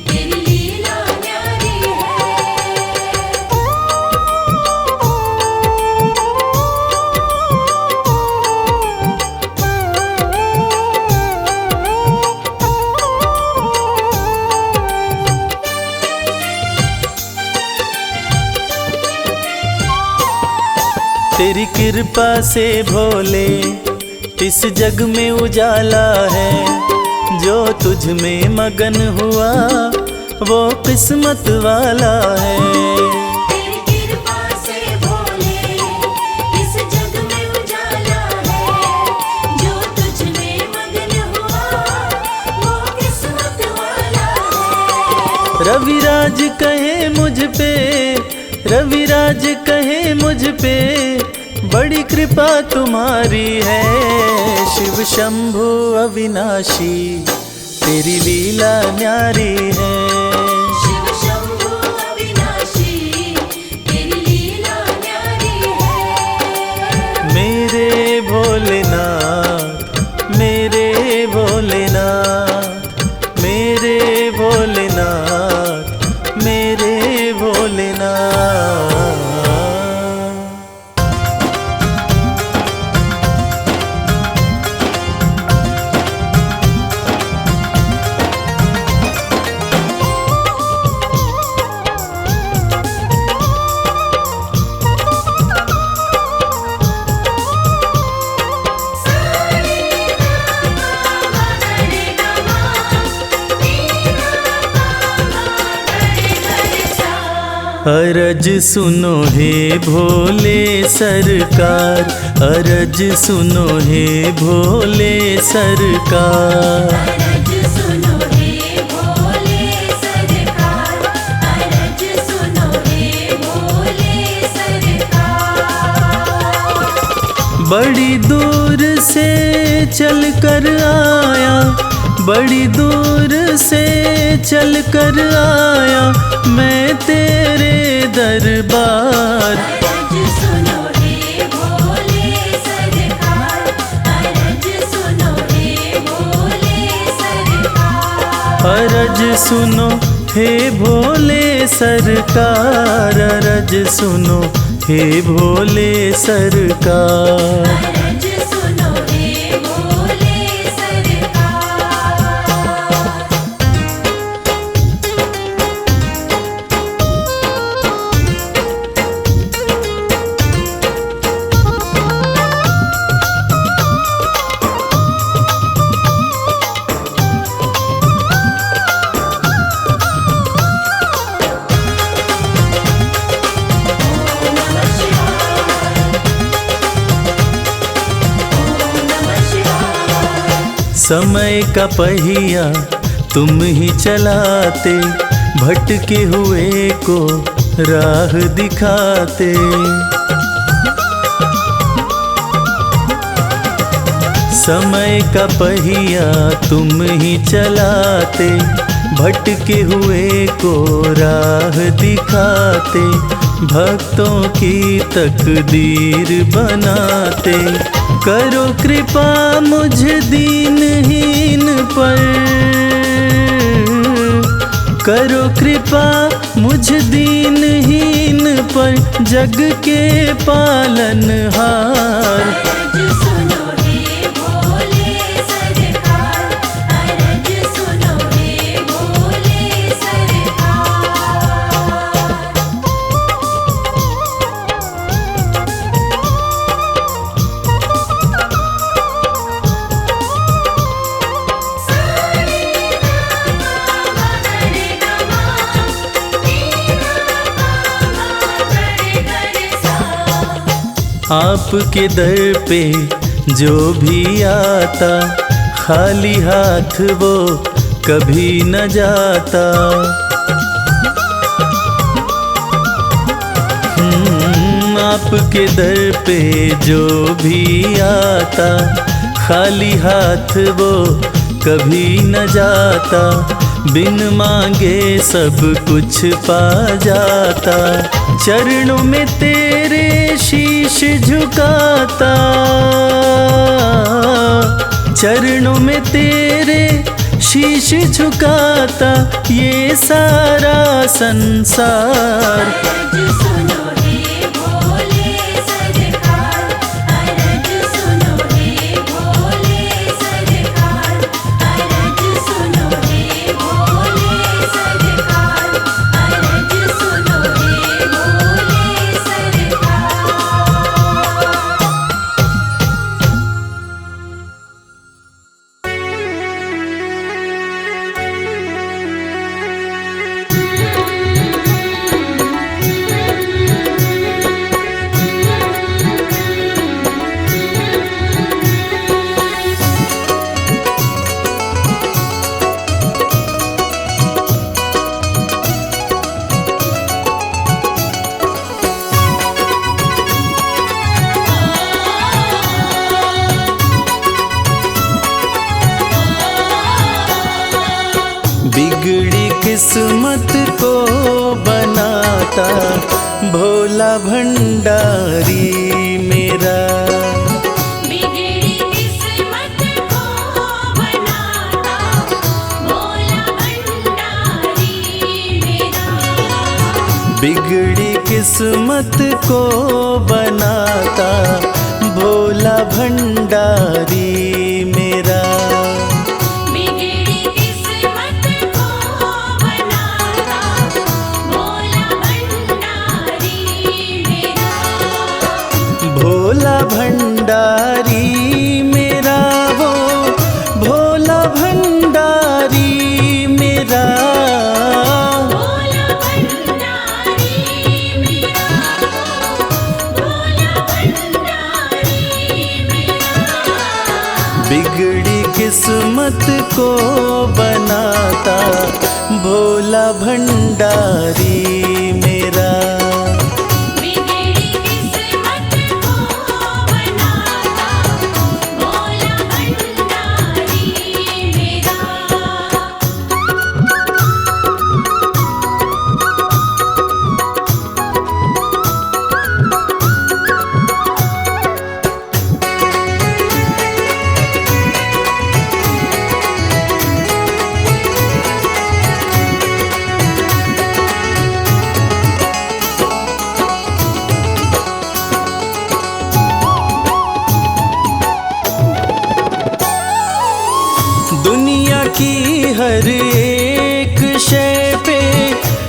तेरी लीला न्यारी
तेरी कृपा से भोले इस जग में उजाला है। जो तुझ में मगन हुआ वो किस्मत वाला है।
तेरी कृपा से भोले इस जग में उजाला है। जो तुझ में मगन हुआ वो किस्मत वाला है।
रविराज कहे मुझ पे, रविराज कहे मुझ पे बड़ी कृपा तुम्हारी है। शिव शंभु अविनाशी तेरी लीला न्यारी है।
शिव शंभु अविनाशी तेरी लीला न्यारी है।
मेरे भोलेनाथ, मेरे भोलेनाथ, मेरे भोलेनाथ, मेरे भोलेनाथ। अरज सुनो हे भोले सरकार, अरज सुनो हे भोले सरकार।
अरज सुनो हे भोले सरकार, अरज सुनो हे भोले सरकार।
बड़ी दूर से चल कर आया, बड़ी दूर से चल कर आया मैं तेरे दरबार।
अरज सुनो हे भोले सरकार, अरज सुनो हे भोले सरकार।
अरज सुनो हे भोले सरकार, अरज सुनो हे भोले सरकार।
अरज सुनो हे भोले सरकार।
समय का पहिया तुम ही चलाते, भटके हुए को राह दिखाते। समय का पहिया तुम ही चलाते, भटके हुए को राह दिखाते। भक्तों की तकदीर बनाते, करो कृपा मुझ दीनहीन पर, करो कृपा मुझ दीनहीन पर, जग के पालनहार।
अरज सुनो हे भोले सरकार, अरज सुनो हे भोले सरकार।
आपके दर पे जो भी आता, खाली हाथ वो कभी न जाता। आपके दर पे जो भी आता, खाली हाथ वो कभी न जाता। बिन मांगे सब कुछ पा जाता, चरणों में तेरे शीश झुकाता। चरणों में तेरे शीश झुकाता ये सारा संसार।
अरज सुनो हे भोले सरकार, अरज सुनो हे भोले सरकार, अरज सुनो हे भोले सरकार, अरज सुनो हे भोले सरकार।
बिगड़ी किस्मत को बनाता भोला भंडारी मेरा।
बिगड़ी किस्मत को बनाता भोला भंडारी मेरा।
बिगड़ी किस्मत को बनाता भोला भंडारी मेरा।
बिगड़ी किस्मत को बनाता भोला भंडारी मेरा।
भोला भंडारी मेरा वो भोला भंडारी मेरा।
भोला भंडारी मेरा, भोला भंडारी मेरा।
बिगड़ी किस्मत को बनाता भोला भंडारी मेरा।
बिगड़ी किस्मत को बनाता भोला भंडारी मेरा।
दुनिया की हर एक शय पे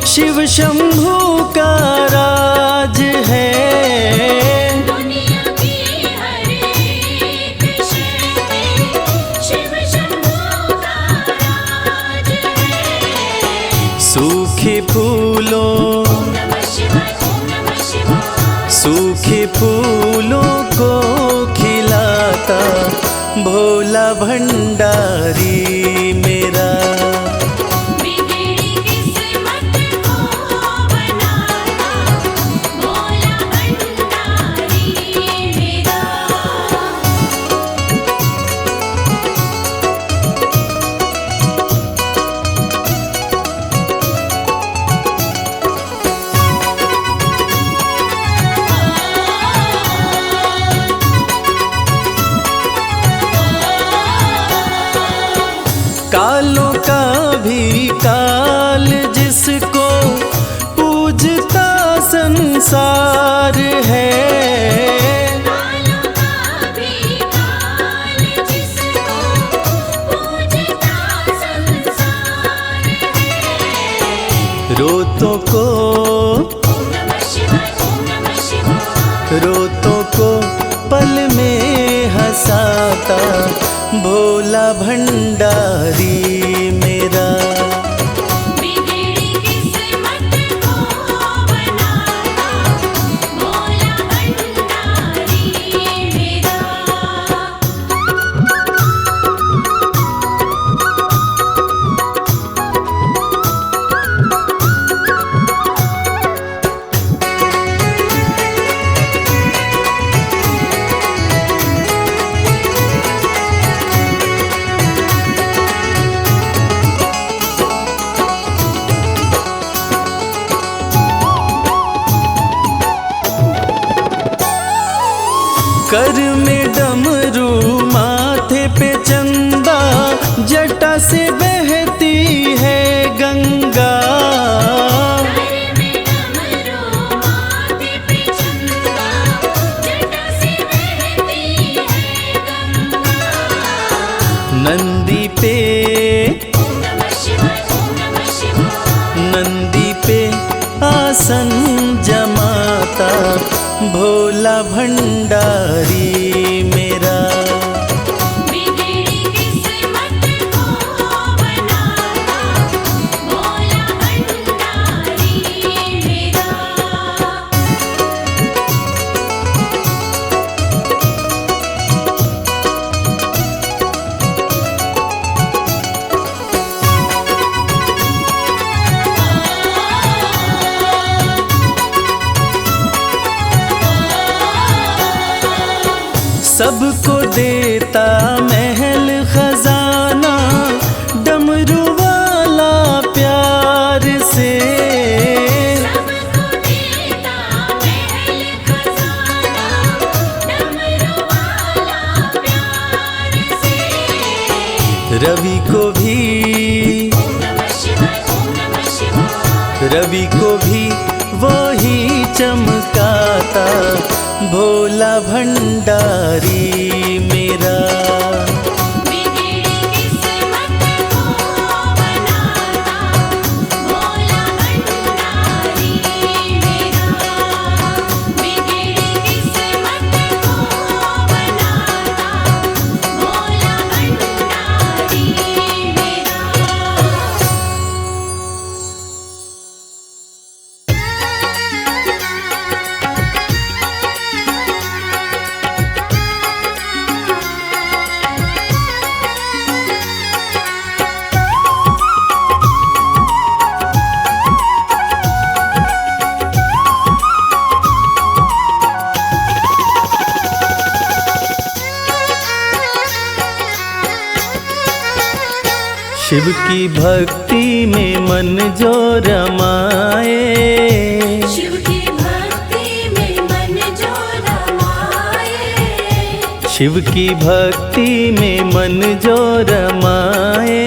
शिव शंभू का राज है।
दुनिया की हर एक शय पे शिव शंभू का राज है।
सूखे फूलों
ओम नमः शिवाय, ओम नमः शिवाय।
सूखे फूलों को खिलाता भोला भंडारी मेरा।
बिगड़ी किस्मत को बनाता भोला भंडारी मेरा।
कालों का भी काल जिसको पूजता संसार है।
कालों का भी काल जिसको पूजता संसार है।
रोतों को
ओम नमः शिवाय, ओम नमः शिवाय।
रोतों को पल में हंसाता भोला भंडारी मेरा।
बिगड़ी किस्मत को बनाता भोला भंडारी
कर में डमरू माथे पे चंदा, जटा से बहती है गंगा। नंदी पे नंदी पे आसन जमाता भोला भंडारी मेरा।
बिगड़ी किस्मत को बनाता भोला भंडारी मेरा।
सबको देता महल खजाना, डमरू वाला प्यार से।
सबको देता महल खजाना, डमरू वाला प्यार से।
रवि को भी
ओम नमः शिवाय, ओम नमः शिवाय।
रवि को भी वही चमकाता भोला भंडारी मेरा।
बिगड़ी किस्मत को बनाता भोला भंडारी मेरा। बिगड़ी किस्मत को बनाता भोला भंडारी मेरा।
शिव की भक्ति में मन जो रमाए,
शिव की भक्ति में मन जो रमाए।
शिव की भक्ति में मन जो रमाए।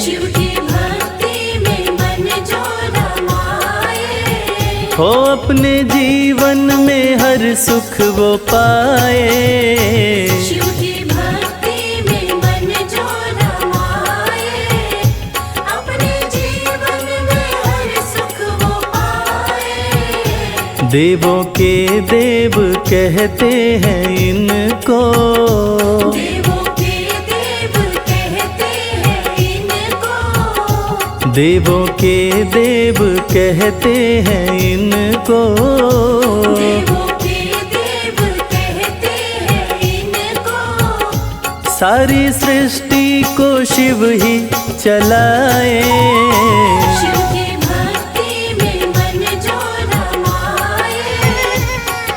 शिव की भक्ति में मन जो रमाए।
हो अपने जीवन में हर सुख वो पाए।
शिव की भक्ति में मन जो रमाए। अपने जीवन में हर सुख वो पाए।
देवों के देव कहते हैं इनको,
देवों के देव कहते हैं इनको।
देवों के देव कहते हैं इनको।
देवों के देव कहते हैं इनको।
सारी सृष्टि को शिव ही चलाए।
शिव की भक्ति में मन जो रमाए।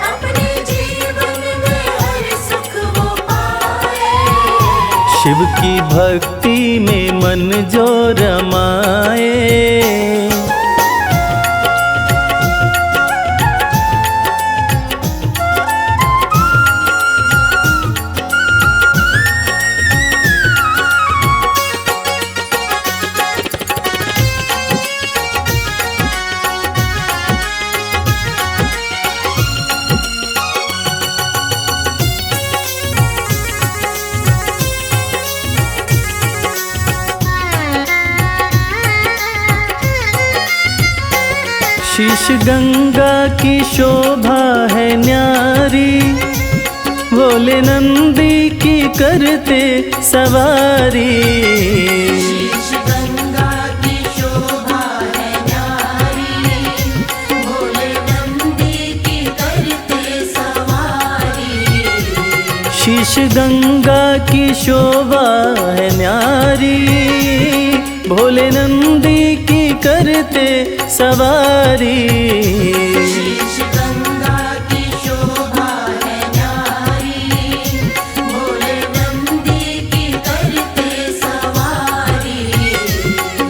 अपने जीवन में हर सुख वो पाए।
शिव की भक्ति में मन जो रमाए। शीश गंगा की शोभा है न्यारी, भोले नंदी की करते सवारी।
शीश गंगा की शोभा है न्यारी, भोले नंदी की करते सवारी।
शीश गंगा की शोभा है न्यारी, भोले नंदी की करते सवारी।
शीश गंगा की शोभा है न्यारी, भोले नंदी की करते सवारी।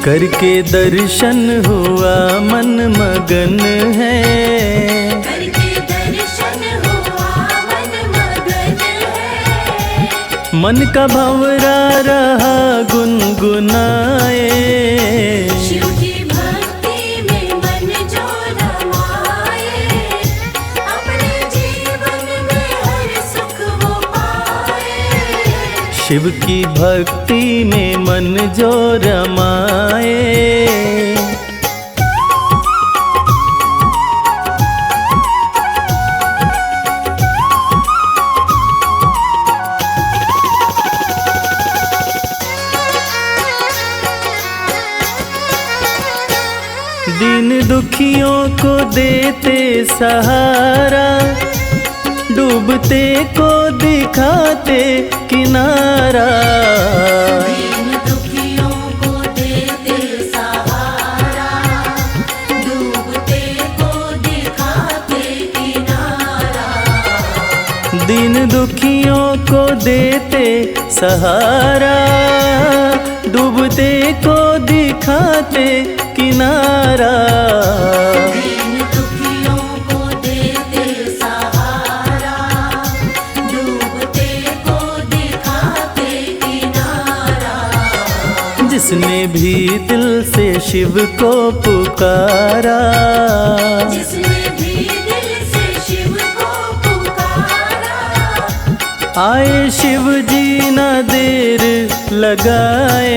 करके दर्शन हुआ मन मगन है,
करके दर्शन हुआ मन
मन का भंवरा रहा गुनगुनाए।
शिव की भक्ति में मन जो रमाए, अपने जीवन में हर सुख वो पाए।
शिव की भक्ति में मन जो रमाए। दीन दुखियों को देते सहारा, डूबते को दिखाते किनारा।
दीन दुखियों को देते सहारा, डूबते को दिखाते किनारा।
दीन दुखियों को देते सहारा, डूबते को दिखाते किनारा।
दीन दुखियों को देते सहारा, डूबते को दिखाते किनारा।
जिसने भी दिल से शिव को पुकारा,
जिसने भी दिल से शिव को पुकारा,
आए शिव जी न देर लगाए।